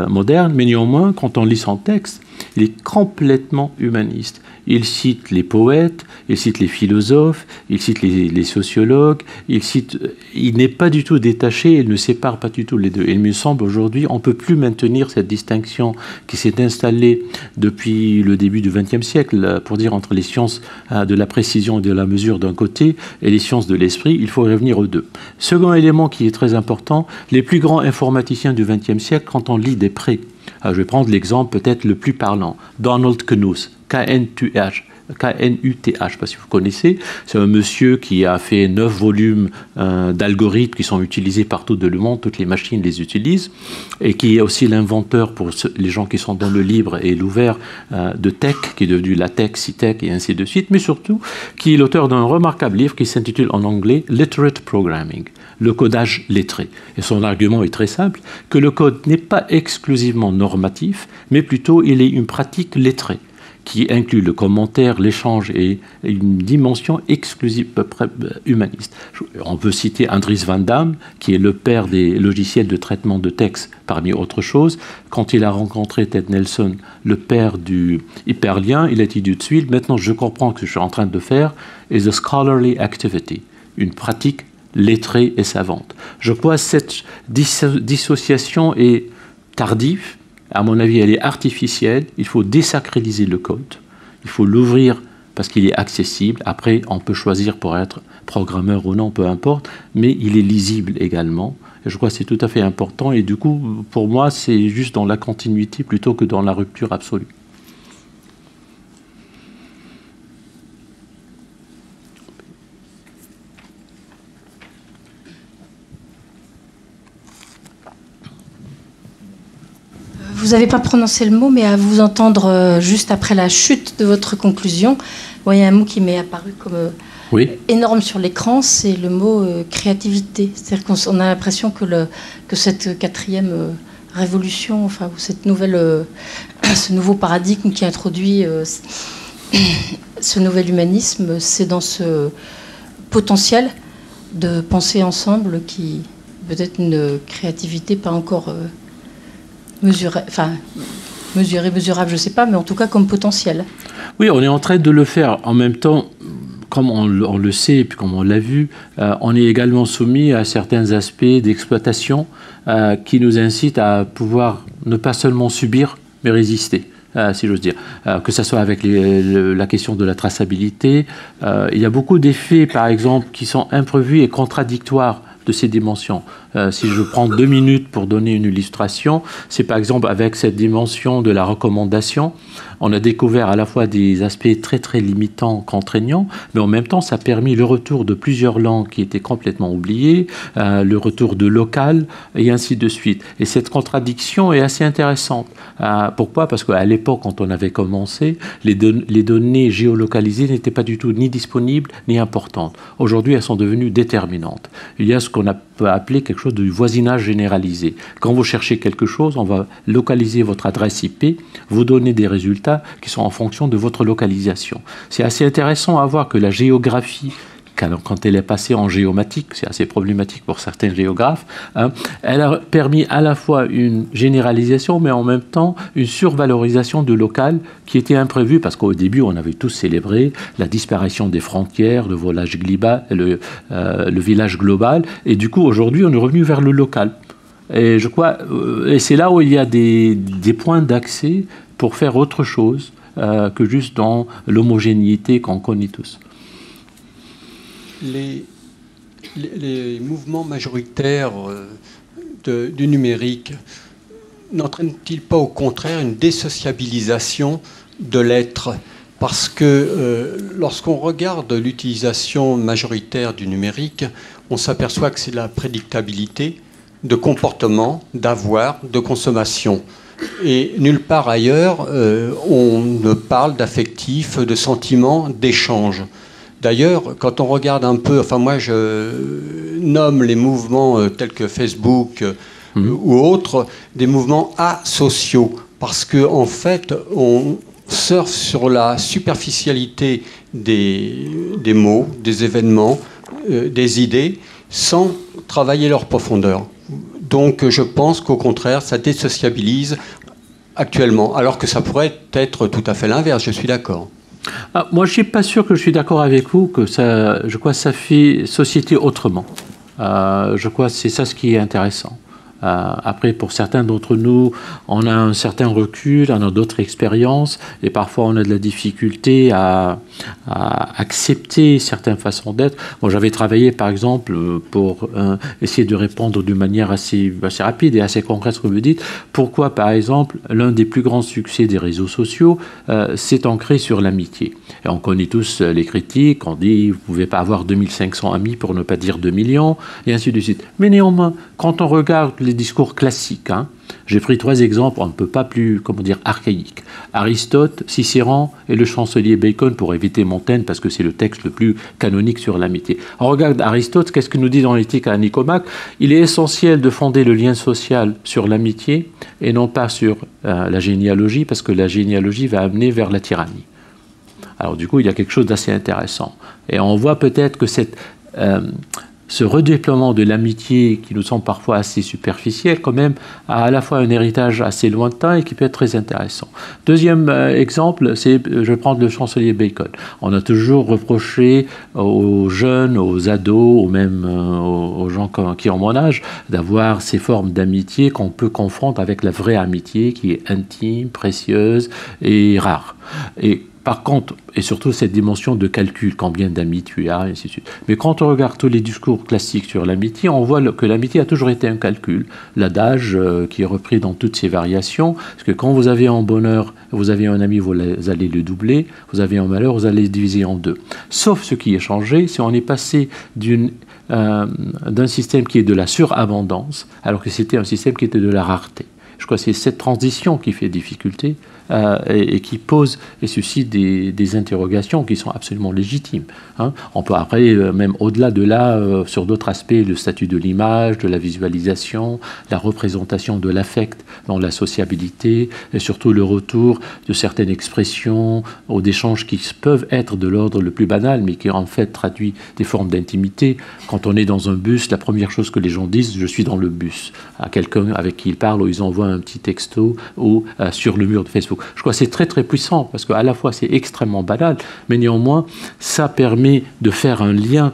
moderne, mais néanmoins, quand on lit son texte, il est complètement humaniste. Il cite les poètes, il cite les philosophes, il cite les sociologues, il n'est pas du tout détaché, il ne sépare pas du tout les deux. Il me semble aujourd'hui, on ne peut plus maintenir cette distinction qui s'est installée depuis le début du XXe siècle, pour dire entre les sciences de la précision et de la mesure d'un côté et les sciences de l'esprit. Il faut revenir aux deux. Second élément qui est très important, les plus grands informaticiens du XXe siècle, quand on lit des prêts, je vais prendre l'exemple peut-être le plus parlant, Donald Knuth, K-N-U-T-H, je ne sais pas si vous connaissez, c'est un monsieur qui a fait 9 volumes d'algorithmes qui sont utilisés partout dans le monde, toutes les machines les utilisent, et qui est aussi l'inventeur pour les gens qui sont dans le libre et l'ouvert de Tech, qui est devenu la Tech, C-Tech et ainsi de suite, mais surtout qui est l'auteur d'un remarquable livre qui s'intitule en anglais Literate Programming, le codage lettré. Et son argument est très simple, que le code n'est pas exclusivement normatif, mais plutôt il est une pratique lettrée, qui inclut le commentaire, l'échange et une dimension exclusive, à peu près humaniste. On peut citer Andries van Dam, qui est le père des logiciels de traitement de texte, parmi autres choses. Quand il a rencontré Ted Nelson, le père du hyperlien, il a dit tout de suite, maintenant je comprends que ce que je suis en train de faire is a scholarly activity, une pratique lettrée et savante. Je crois que cette dissociation est tardive. À mon avis, elle est artificielle. Il faut désacraliser le code. Il faut l'ouvrir parce qu'il est accessible. Après, on peut choisir pour être programmeur ou non, peu importe. Mais il est lisible également. Et je crois que c'est tout à fait important. Et du coup, pour moi, c'est juste dans la continuité plutôt que dans la rupture absolue. Vous n'avez pas prononcé le mot, mais à vous entendre juste après la chute de votre conclusion, il y a un mot qui m'est apparu comme énorme sur l'écran, c'est le mot créativité. C'est-à-dire qu'on a l'impression que cette quatrième révolution, enfin, ou cette nouvelle, ce nouveau paradigme qui introduit ce nouvel humanisme, c'est dans ce potentiel de penser ensemble qui peut-être une créativité pas encore mesurable, je ne sais pas, mais en tout cas comme potentiel. Oui, on est en train de le faire. En même temps, comme on le sait et puis comme on l'a vu, on est également soumis à certains aspects d'exploitation qui nous incitent à pouvoir ne pas seulement subir, mais résister. Si j'ose dire, que ce soit avec la question de la traçabilité. Il y a beaucoup d'effets, par exemple, qui sont imprévus et contradictoires de ces dimensions. Si je prends 2 minutes pour donner une illustration, c'est par exemple avec cette dimension de la recommandation, on a découvert à la fois des aspects très très limitants, contraignants, mais en même temps ça a permis le retour de plusieurs langues qui étaient complètement oubliées, le retour de local et ainsi de suite. Et cette contradiction est assez intéressante. Pourquoi ? Parce qu'à l'époque, quand on avait commencé, les données géolocalisées n'étaient pas du tout ni disponibles ni importantes. Aujourd'hui, elles sont devenues déterminantes. Il y a ce qu'on peut appeler quelque chose de voisinage généralisé. Quand vous cherchez quelque chose, on va localiser votre adresse IP, vous donner des résultats qui sont en fonction de votre localisation. C'est assez intéressant à voir que la géographie, quand elle est passée en géomatique, c'est assez problématique pour certains géographes, elle a permis à la fois une généralisation, mais en même temps une survalorisation de local qui était imprévue, parce qu'au début, on avait tous célébré la disparition des frontières, le village global, et du coup, aujourd'hui, on est revenu vers le local. Et je crois, et c'est là où il y a des points d'accès pour faire autre chose que juste dans l'homogénéité qu'on connaît tous. Les mouvements majoritaires du numérique n'entraînent-ils pas au contraire une désociabilisation de l'être ? Parce que lorsqu'on regarde l'utilisation majoritaire du numérique, on s'aperçoit que c'est de la prédictabilité de comportement, d'avoir, de consommation. Et nulle part ailleurs, on ne parle d'affectif, de sentiments, d'échange. D'ailleurs, quand on regarde un peu, enfin moi je nomme les mouvements tels que Facebook ou autres, des mouvements asociaux, parce qu'en fait, on surfe sur la superficialité des mots, des événements, des idées, sans travailler leur profondeur. Donc je pense qu'au contraire, ça désociabilise actuellement, alors que ça pourrait être tout à fait l'inverse, je suis d'accord. Moi, je ne suis pas sûr que je suis d'accord avec vous, que je crois que ça fait société autrement. Je crois que c'est ça ce qui est intéressant. Après, pour certains d'entre nous, on a un certain recul, on a d'autres expériences, et parfois on a de la difficulté à accepter certaines façons d'être. Moi, j'avais travaillé, par exemple, pour essayer de répondre d'une manière assez rapide et assez concrète, ce que vous dites. Pourquoi, par exemple, l'un des plus grands succès des réseaux sociaux s'est ancré sur l'amitié. Et on connaît tous les critiques, on dit vous ne pouvez pas avoir 2500 amis pour ne pas dire 2 millions, et ainsi de suite. Mais néanmoins, quand on regarde les discours classiques, j'ai pris 3 exemples, on ne peut pas plus, archaïques. Aristote, Cicéron et le chancelier Bacon, pour éviter Montaigne, parce que c'est le texte le plus canonique sur l'amitié. On regarde Aristote, qu'est-ce qu'il nous dit dans l'éthique à Nicomaque ? Il est essentiel de fonder le lien social sur l'amitié et non pas sur la généalogie, parce que la généalogie va amener vers la tyrannie. Alors du coup, il y a quelque chose d'assez intéressant. Et on voit peut-être que ce redéploiement de l'amitié, qui nous semble parfois assez superficiel, quand même, a à la fois un héritage assez lointain et qui peut être très intéressant. Deuxième exemple, je vais prendre le chancelier Bacon. On a toujours reproché aux jeunes, aux ados, ou même aux gens qui ont mon âge, d'avoir ces formes d'amitié qu'on peut confondre avec la vraie amitié, qui est intime, précieuse et rare. Et par contre, et surtout cette dimension de calcul, combien d'amis tu as, et ainsi de suite. Mais quand on regarde tous les discours classiques sur l'amitié, on voit que l'amitié a toujours été un calcul. L'adage qui est repris dans toutes ses variations, parce que quand vous avez un bonheur, vous avez un ami, vous allez le doubler, vous avez un malheur, vous allez le diviser en 2. Sauf ce qui est changé, c'est on est passé d'un système qui est de la surabondance, alors que c'était un système qui était de la rareté. Je crois que c'est cette transition qui fait difficulté et qui posent et suscitent des interrogations qui sont absolument légitimes. Hein. On peut après, même au-delà de là, sur d'autres aspects, le statut de l'image, de la visualisation, la représentation de l'affect dans la sociabilité, et surtout le retour de certaines expressions ou d'échanges qui peuvent être de l'ordre le plus banal, mais qui en fait traduit des formes d'intimité. Quand on est dans un bus, la première chose que les gens disent, je suis dans le bus, à quelqu'un avec qui ils parlent, ou ils envoient un petit texto, ou sur le mur de Facebook. Je crois que c'est très très puissant, parce qu'à la fois c'est extrêmement banal, mais néanmoins, ça permet de faire un lien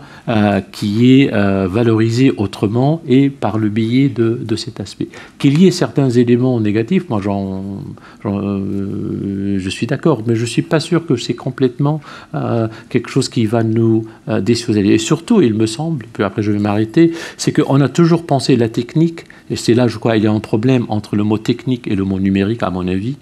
qui est valorisé autrement et par le biais de cet aspect. Qu'il y ait certains éléments négatifs, moi je suis d'accord, mais je ne suis pas sûr que c'est complètement quelque chose qui va nous dissuader. Et surtout, il me semble, puis après je vais m'arrêter, c'est qu'on a toujours pensé la technique, et c'est là, je crois, il y a un problème entre le mot technique et le mot numérique, à mon avis.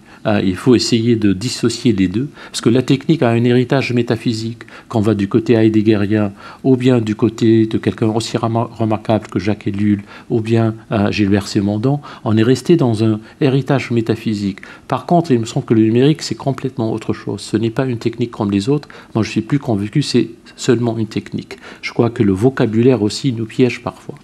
Il faut essayer de dissocier les deux, parce que la technique a un héritage métaphysique. Quand on va du côté heideggerien, ou bien du côté de quelqu'un aussi remarquable que Jacques Ellul, ou bien Gilbert Simondon, on est resté dans un héritage métaphysique. Par contre, il me semble que le numérique, c'est complètement autre chose. Ce n'est pas une technique comme les autres. Moi, je suis plus convaincu, c'est seulement une technique. Je crois que le vocabulaire aussi nous piège parfois.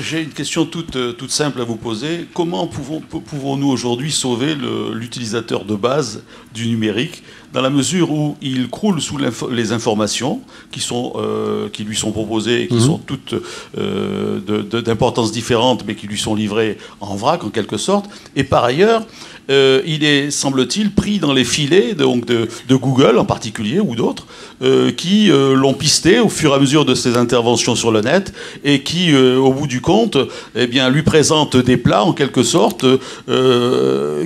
J'ai une question toute simple à vous poser. Comment pouvons-nous aujourd'hui sauver l'utilisateur de base du numérique, dans la mesure où il croule sous les informations qui lui sont proposées et qui sont toutes d'importance différente, mais qui lui sont livrées en vrac, en quelque sorte. Et par ailleurs, il est, semble-t-il, pris dans les filets donc de Google en particulier, ou d'autres, qui l'ont pisté au fur et à mesure de ses interventions sur le net, et qui, au bout du compte, eh bien, lui présentent des plats, en quelque sorte,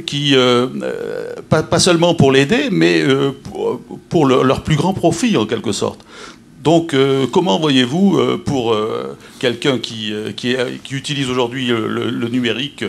qui, pas seulement pour l'aider, mais pour leur plus grand profit, en quelque sorte. Donc, comment voyez-vous, pour quelqu'un qui utilise aujourd'hui le numérique,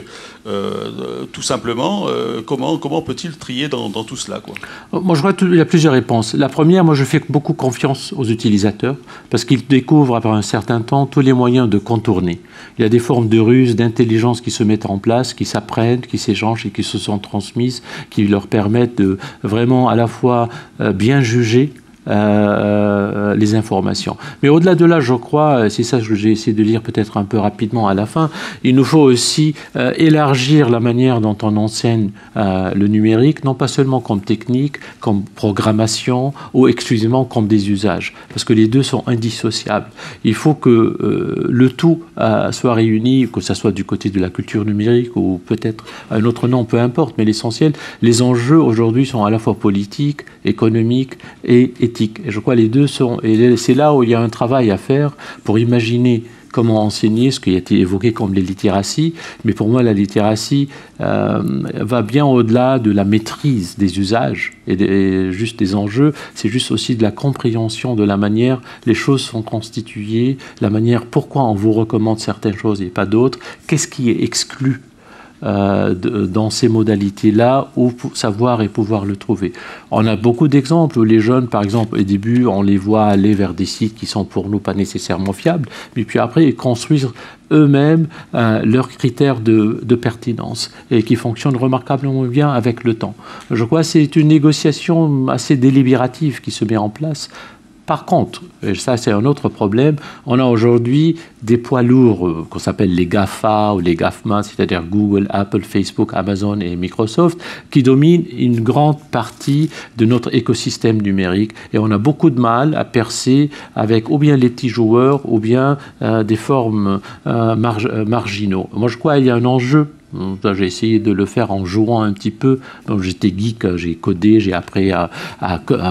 tout simplement, comment peut-il trier dans tout cela, quoi ? Moi, je crois qu'il y a plusieurs réponses. La première, moi, je fais beaucoup confiance aux utilisateurs, parce qu'ils découvrent, après un certain temps, tous les moyens de contourner. Il y a des formes de ruse, d'intelligence qui se mettent en place, qui s'apprennent, qui s'échangent et qui se sont transmises, qui leur permettent de vraiment, à la fois, bien juger les informations. Mais au-delà de là, je crois, c'est ça que j'ai essayé de lire peut-être un peu rapidement à la fin, il nous faut aussi élargir la manière dont on enseigne le numérique, non pas seulement comme technique, comme programmation, ou exclusivement comme des usages, parce que les deux sont indissociables. Il faut que le tout soit réuni, que ce soit du côté de la culture numérique, ou peut-être un autre nom, peu importe, mais l'essentiel, les enjeux aujourd'hui sont à la fois politiques, économiques et éthiques. Et je crois que les deux sont... Et c'est là où il y a un travail à faire pour imaginer comment enseigner ce qui a été évoqué comme les littératies. Mais pour moi, la littératie va bien au-delà de la maîtrise des usages et juste des enjeux. C'est juste aussi de la compréhension de la manière les choses sont constituées, la manière pourquoi on vous recommande certaines choses et pas d'autres, qu'est-ce qui est exclu dans ces modalités-là, où savoir et pouvoir le trouver. On a beaucoup d'exemples où les jeunes, par exemple, au début, on les voit aller vers des sites qui sont pour nous pas nécessairement fiables, mais puis après, ils construisent eux-mêmes leurs critères de pertinence et qui fonctionnent remarquablement bien avec le temps. Je crois que c'est une négociation assez délibérative qui se met en place. Par contre, et ça c'est un autre problème, on a aujourd'hui des poids lourds qu'on s'appelle les GAFA ou les GAFMA, c'est-à-dire Google, Apple, Facebook, Amazon et Microsoft, qui dominent une grande partie de notre écosystème numérique. Et on a beaucoup de mal à percer avec ou bien les petits joueurs ou bien des formes marginaux. Moi je crois qu'il y a un enjeu. J'ai essayé de le faire en jouant un petit peu. Donc, j'étais geek, j'ai codé, j'ai appris à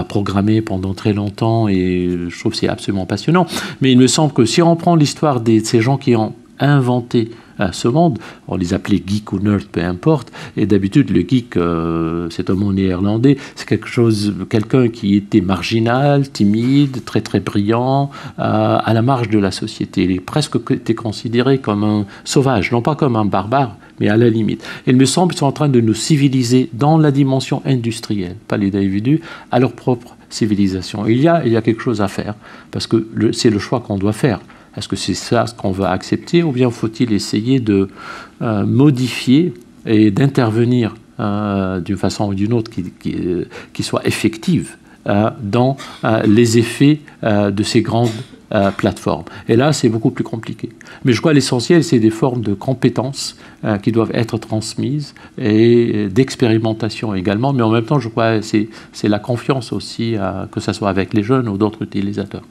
programmer pendant très longtemps et je trouve que c'est absolument passionnant. Mais il me semble que si on prend l'histoire de ces gens qui ont inventé ce monde, on les appelait geek ou nerd, peu importe, et d'habitude le geek, c'est un mot néerlandais, c'est quelqu'un qui était marginal, timide, très très brillant, à la marge de la société. Il est presque été considéré comme un sauvage, non pas comme un barbare, mais à la limite. Il me semble qu'ils sont en train de nous civiliser dans la dimension industrielle, pas les individus, à leur propre civilisation. Il y a quelque chose à faire, parce que c'est le choix qu'on doit faire. Est-ce que c'est ça ce qu'on va accepter, ou bien faut-il essayer de modifier et d'intervenir d'une façon ou d'une autre qui soit effective dans les effets de ces grandes plateformes. Et là, c'est beaucoup plus compliqué. Mais je crois que l'essentiel, c'est des formes de compétences qui doivent être transmises et d'expérimentation également. Mais en même temps, je crois que c'est la confiance aussi, que ce soit avec les jeunes ou d'autres utilisateurs.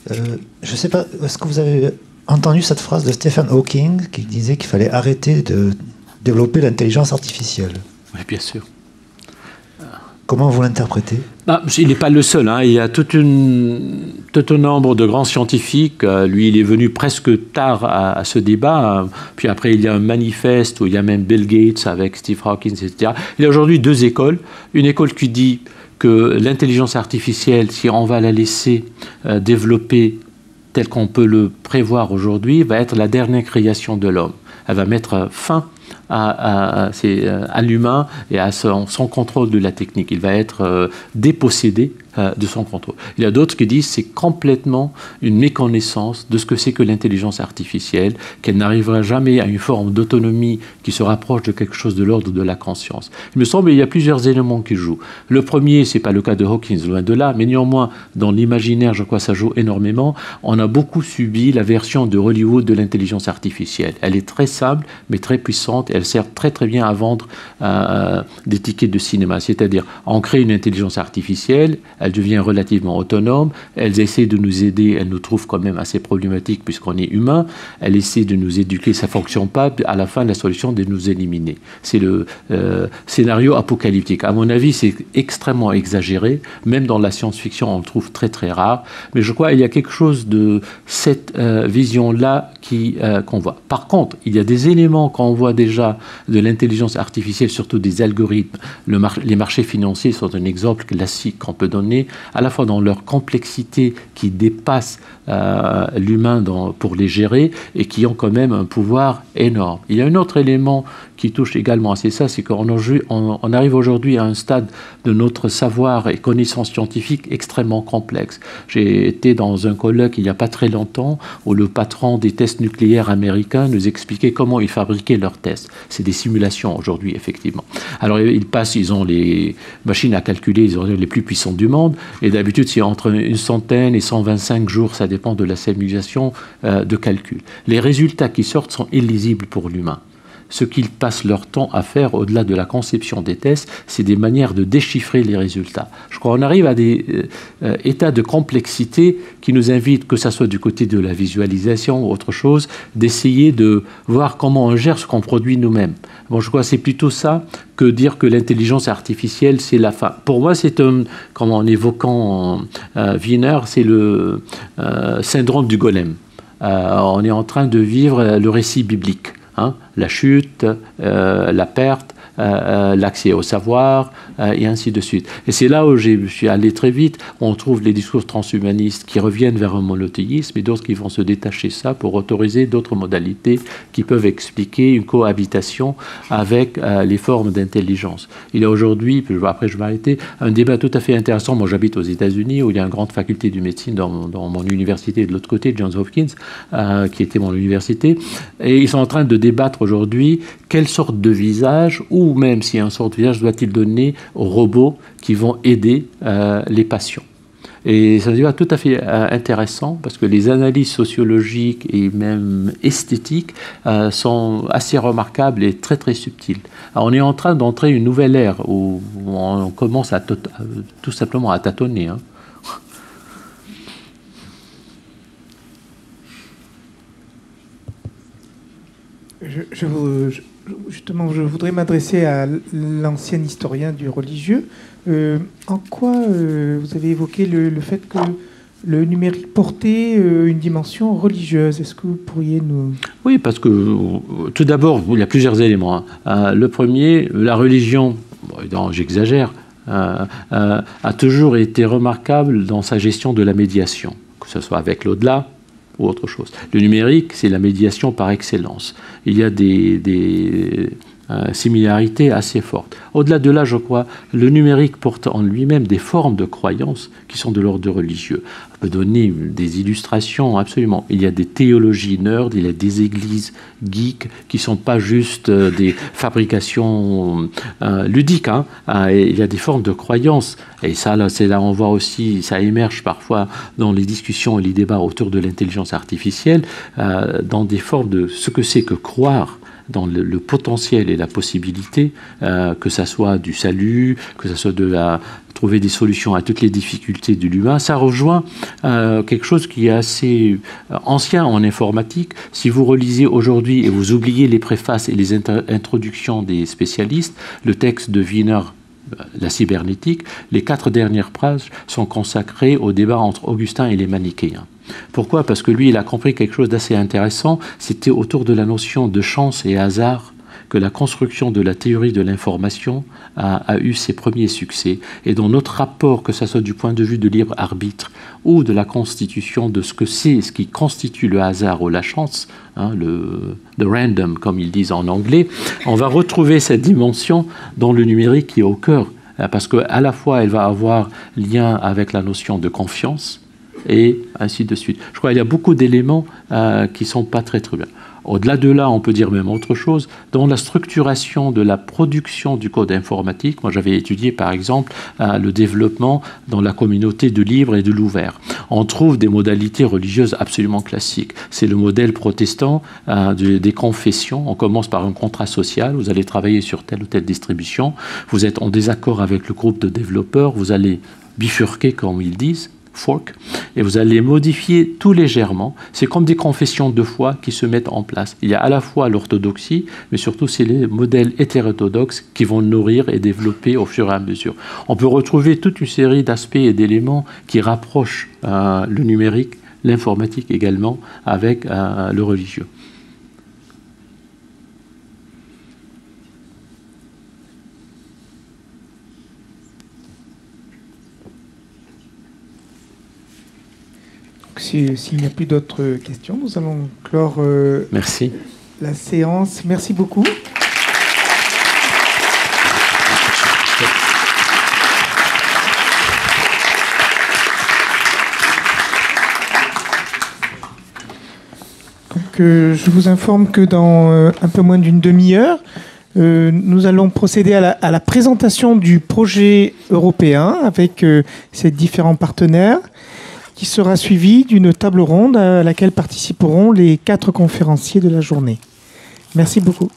Je ne sais pas, est-ce que vous avez entendu cette phrase de Stephen Hawking qui disait qu'il fallait arrêter de développer l'intelligence artificielle? Oui, bien sûr. Comment vous l'interprétez? Il n'est pas le seul. Hein. Il y a tout un nombre de grands scientifiques. Lui, il est venu presque tard à ce débat. Puis après, il y a un manifeste où il y a même Bill Gates avec Steve Hawking, etc. Il y a aujourd'hui deux écoles. Une école qui dit que l'intelligence artificielle, si on va la laisser développer tel qu'on peut le prévoir aujourd'hui, va être la dernière création de l'homme. Elle va mettre fin à l'humain et à son contrôle de la technique. Il va être dépossédé de son contrôle. Il y a d'autres qui disent que c'est complètement une méconnaissance de ce que c'est que l'intelligence artificielle, qu'elle n'arrivera jamais à une forme d'autonomie qui se rapproche de quelque chose de l'ordre de la conscience. Il me semble qu'il y a plusieurs éléments qui jouent. Le premier, ce n'est pas le cas de Hawking, loin de là, mais néanmoins, dans l'imaginaire, je crois que ça joue énormément. On a beaucoup subi la version de Hollywood de l'intelligence artificielle. Elle est très simple, mais très puissante, et elle sert très très bien à vendre des tickets de cinéma. C'est-à-dire, on crée une intelligence artificielle, elle devient relativement autonome, elle essaie de nous aider, elle nous trouve quand même assez problématique puisqu'on est humain, elle essaie de nous éduquer, ça ne fonctionne pas, à la fin la solution est de nous éliminer. C'est le scénario apocalyptique. À mon avis, c'est extrêmement exagéré, même dans la science-fiction on le trouve très très rare, mais je crois qu'il y a quelque chose de cette vision-là qu'on voit. Par contre, il y a des éléments qu'on voit déjà de l'intelligence artificielle, surtout des algorithmes. Les marchés financiers sont un exemple classique qu'on peut donner, à la fois dans leur complexité qui dépasse l'humain pour les gérer et qui ont quand même un pouvoir énorme. Il y a un autre élément qui touche également à ça, c'est qu'on arrive aujourd'hui à un stade de notre savoir et connaissance scientifique extrêmement complexe. J'ai été dans un colloque il n'y a pas très longtemps où le patron des tests nucléaires américains nous expliquait comment ils fabriquaient leurs tests. C'est des simulations aujourd'hui, effectivement. Alors ils ont les machines à calculer, ils ont les plus puissantes du monde, et d'habitude c'est entre une centaine et 125 jours, ça dépend de la simulation de calcul. Les résultats qui sortent sont illisibles pour l'humain. Ce qu'ils passent leur temps à faire au-delà de la conception des tests, c'est des manières de déchiffrer les résultats. Je crois qu'on arrive à des états de complexité qui nous invitent, que ce soit du côté de la visualisation ou autre chose, d'essayer de voir comment on gère ce qu'on produit nous-mêmes. Bon, je crois que c'est plutôt ça que dire que l'intelligence artificielle, c'est la fin. Pour moi, c'est comme en évoquant Wiener, c'est le syndrome du golem. On est en train de vivre le récit biblique. Hein, la chute, la perte, l'accès au savoir, et ainsi de suite. Et c'est là où je suis allé très vite. On trouve les discours transhumanistes qui reviennent vers un monothéisme et d'autres qui vont se détacher de ça pour autoriser d'autres modalités qui peuvent expliquer une cohabitation avec les formes d'intelligence. Il y a aujourd'hui, après je vais m'arrêter, un débat tout à fait intéressant. Moi j'habite aux États-Unis où il y a une grande faculté de médecine dans mon université de l'autre côté, Johns Hopkins, qui était mon université. Et ils sont en train de débattre aujourd'hui quelle sorte de visage, ou même si un sort de visage doit-il donner aux robots qui vont aider les patients. Et c'est un débat tout à fait intéressant parce que les analyses sociologiques et même esthétiques sont assez remarquables et très très subtiles. Alors on est en train d'entrer une nouvelle ère où on commence tout simplement à tâtonner. Hein. Justement, je voudrais m'adresser à l'ancien historien du religieux. En quoi vous avez évoqué le fait que le numérique portait une dimension religieuse. Est-ce que vous pourriez nous... Oui, parce que tout d'abord, il y a plusieurs éléments. Le premier, la religion, bon, j'exagère, a toujours été remarquable dans sa gestion de la médiation, que ce soit avec l'au-delà ou autre chose. Le numérique, c'est la médiation par excellence. Il y a des similarités assez fortes. Au-delà de là, je crois, le numérique porte en lui-même des formes de croyances qui sont de l'ordre religieux. On peut donner des illustrations, absolument. Il y a des théologies nerds, il y a des églises geeks qui ne sont pas juste des fabrications ludiques. Hein. Il y a des formes de croyances. Et ça, là, c'est là on voit aussi, ça émerge parfois dans les discussions et les débats autour de l'intelligence artificielle, dans des formes de ce que c'est que croire dans le potentiel et la possibilité, que ça soit du salut, que ça soit trouver des solutions à toutes les difficultés de l'humain. Ça rejoint quelque chose qui est assez ancien en informatique. Si vous relisez aujourd'hui et vous oubliez les préfaces et les introductions des spécialistes, le texte de Wiener, la cybernétique, les 4 dernières pages sont consacrées au débat entre Augustin et les manichéens. Pourquoi? Parce que lui, il a compris quelque chose d'assez intéressant. C'était autour de la notion de chance et hasard que la construction de la théorie de l'information a eu ses premiers succès. Et dans notre rapport, que ce soit du point de vue de libre arbitre ou de la constitution de ce que c'est, ce qui constitue le hasard ou la chance, hein, le random, comme ils disent en anglais, on va retrouver cette dimension dans le numérique qui est au cœur. Parce qu'à la fois, elle va avoir lien avec la notion de confiance, et ainsi de suite. Je crois qu'il y a beaucoup d'éléments qui ne sont pas très bien. Au-delà de là, on peut dire même autre chose. Dans la structuration de la production du code informatique, moi j'avais étudié par exemple le développement dans la communauté de libre et de l'ouvert. On trouve des modalités religieuses absolument classiques. C'est le modèle protestant des confessions. On commence par un contrat social, vous allez travailler sur telle ou telle distribution, vous êtes en désaccord avec le groupe de développeurs, vous allez bifurquer comme ils disent, fork, et vous allez modifier tout légèrement. C'est comme des confessions de foi qui se mettent en place. Il y a à la fois l'orthodoxie, mais surtout c'est les modèles hétérodoxes qui vont nourrir et développer au fur et à mesure. On peut retrouver toute une série d'aspects et d'éléments qui rapprochent le numérique, l'informatique également, avec le religieux. S'il n'y a plus d'autres questions, nous allons clore Merci. La séance. Merci beaucoup. Donc, je vous informe que dans un peu moins d'une demi-heure, nous allons procéder à la présentation du projet européen avec ses différents partenaires, qui sera suivi d'une table ronde à laquelle participeront les 4 conférenciers de la journée. Merci beaucoup.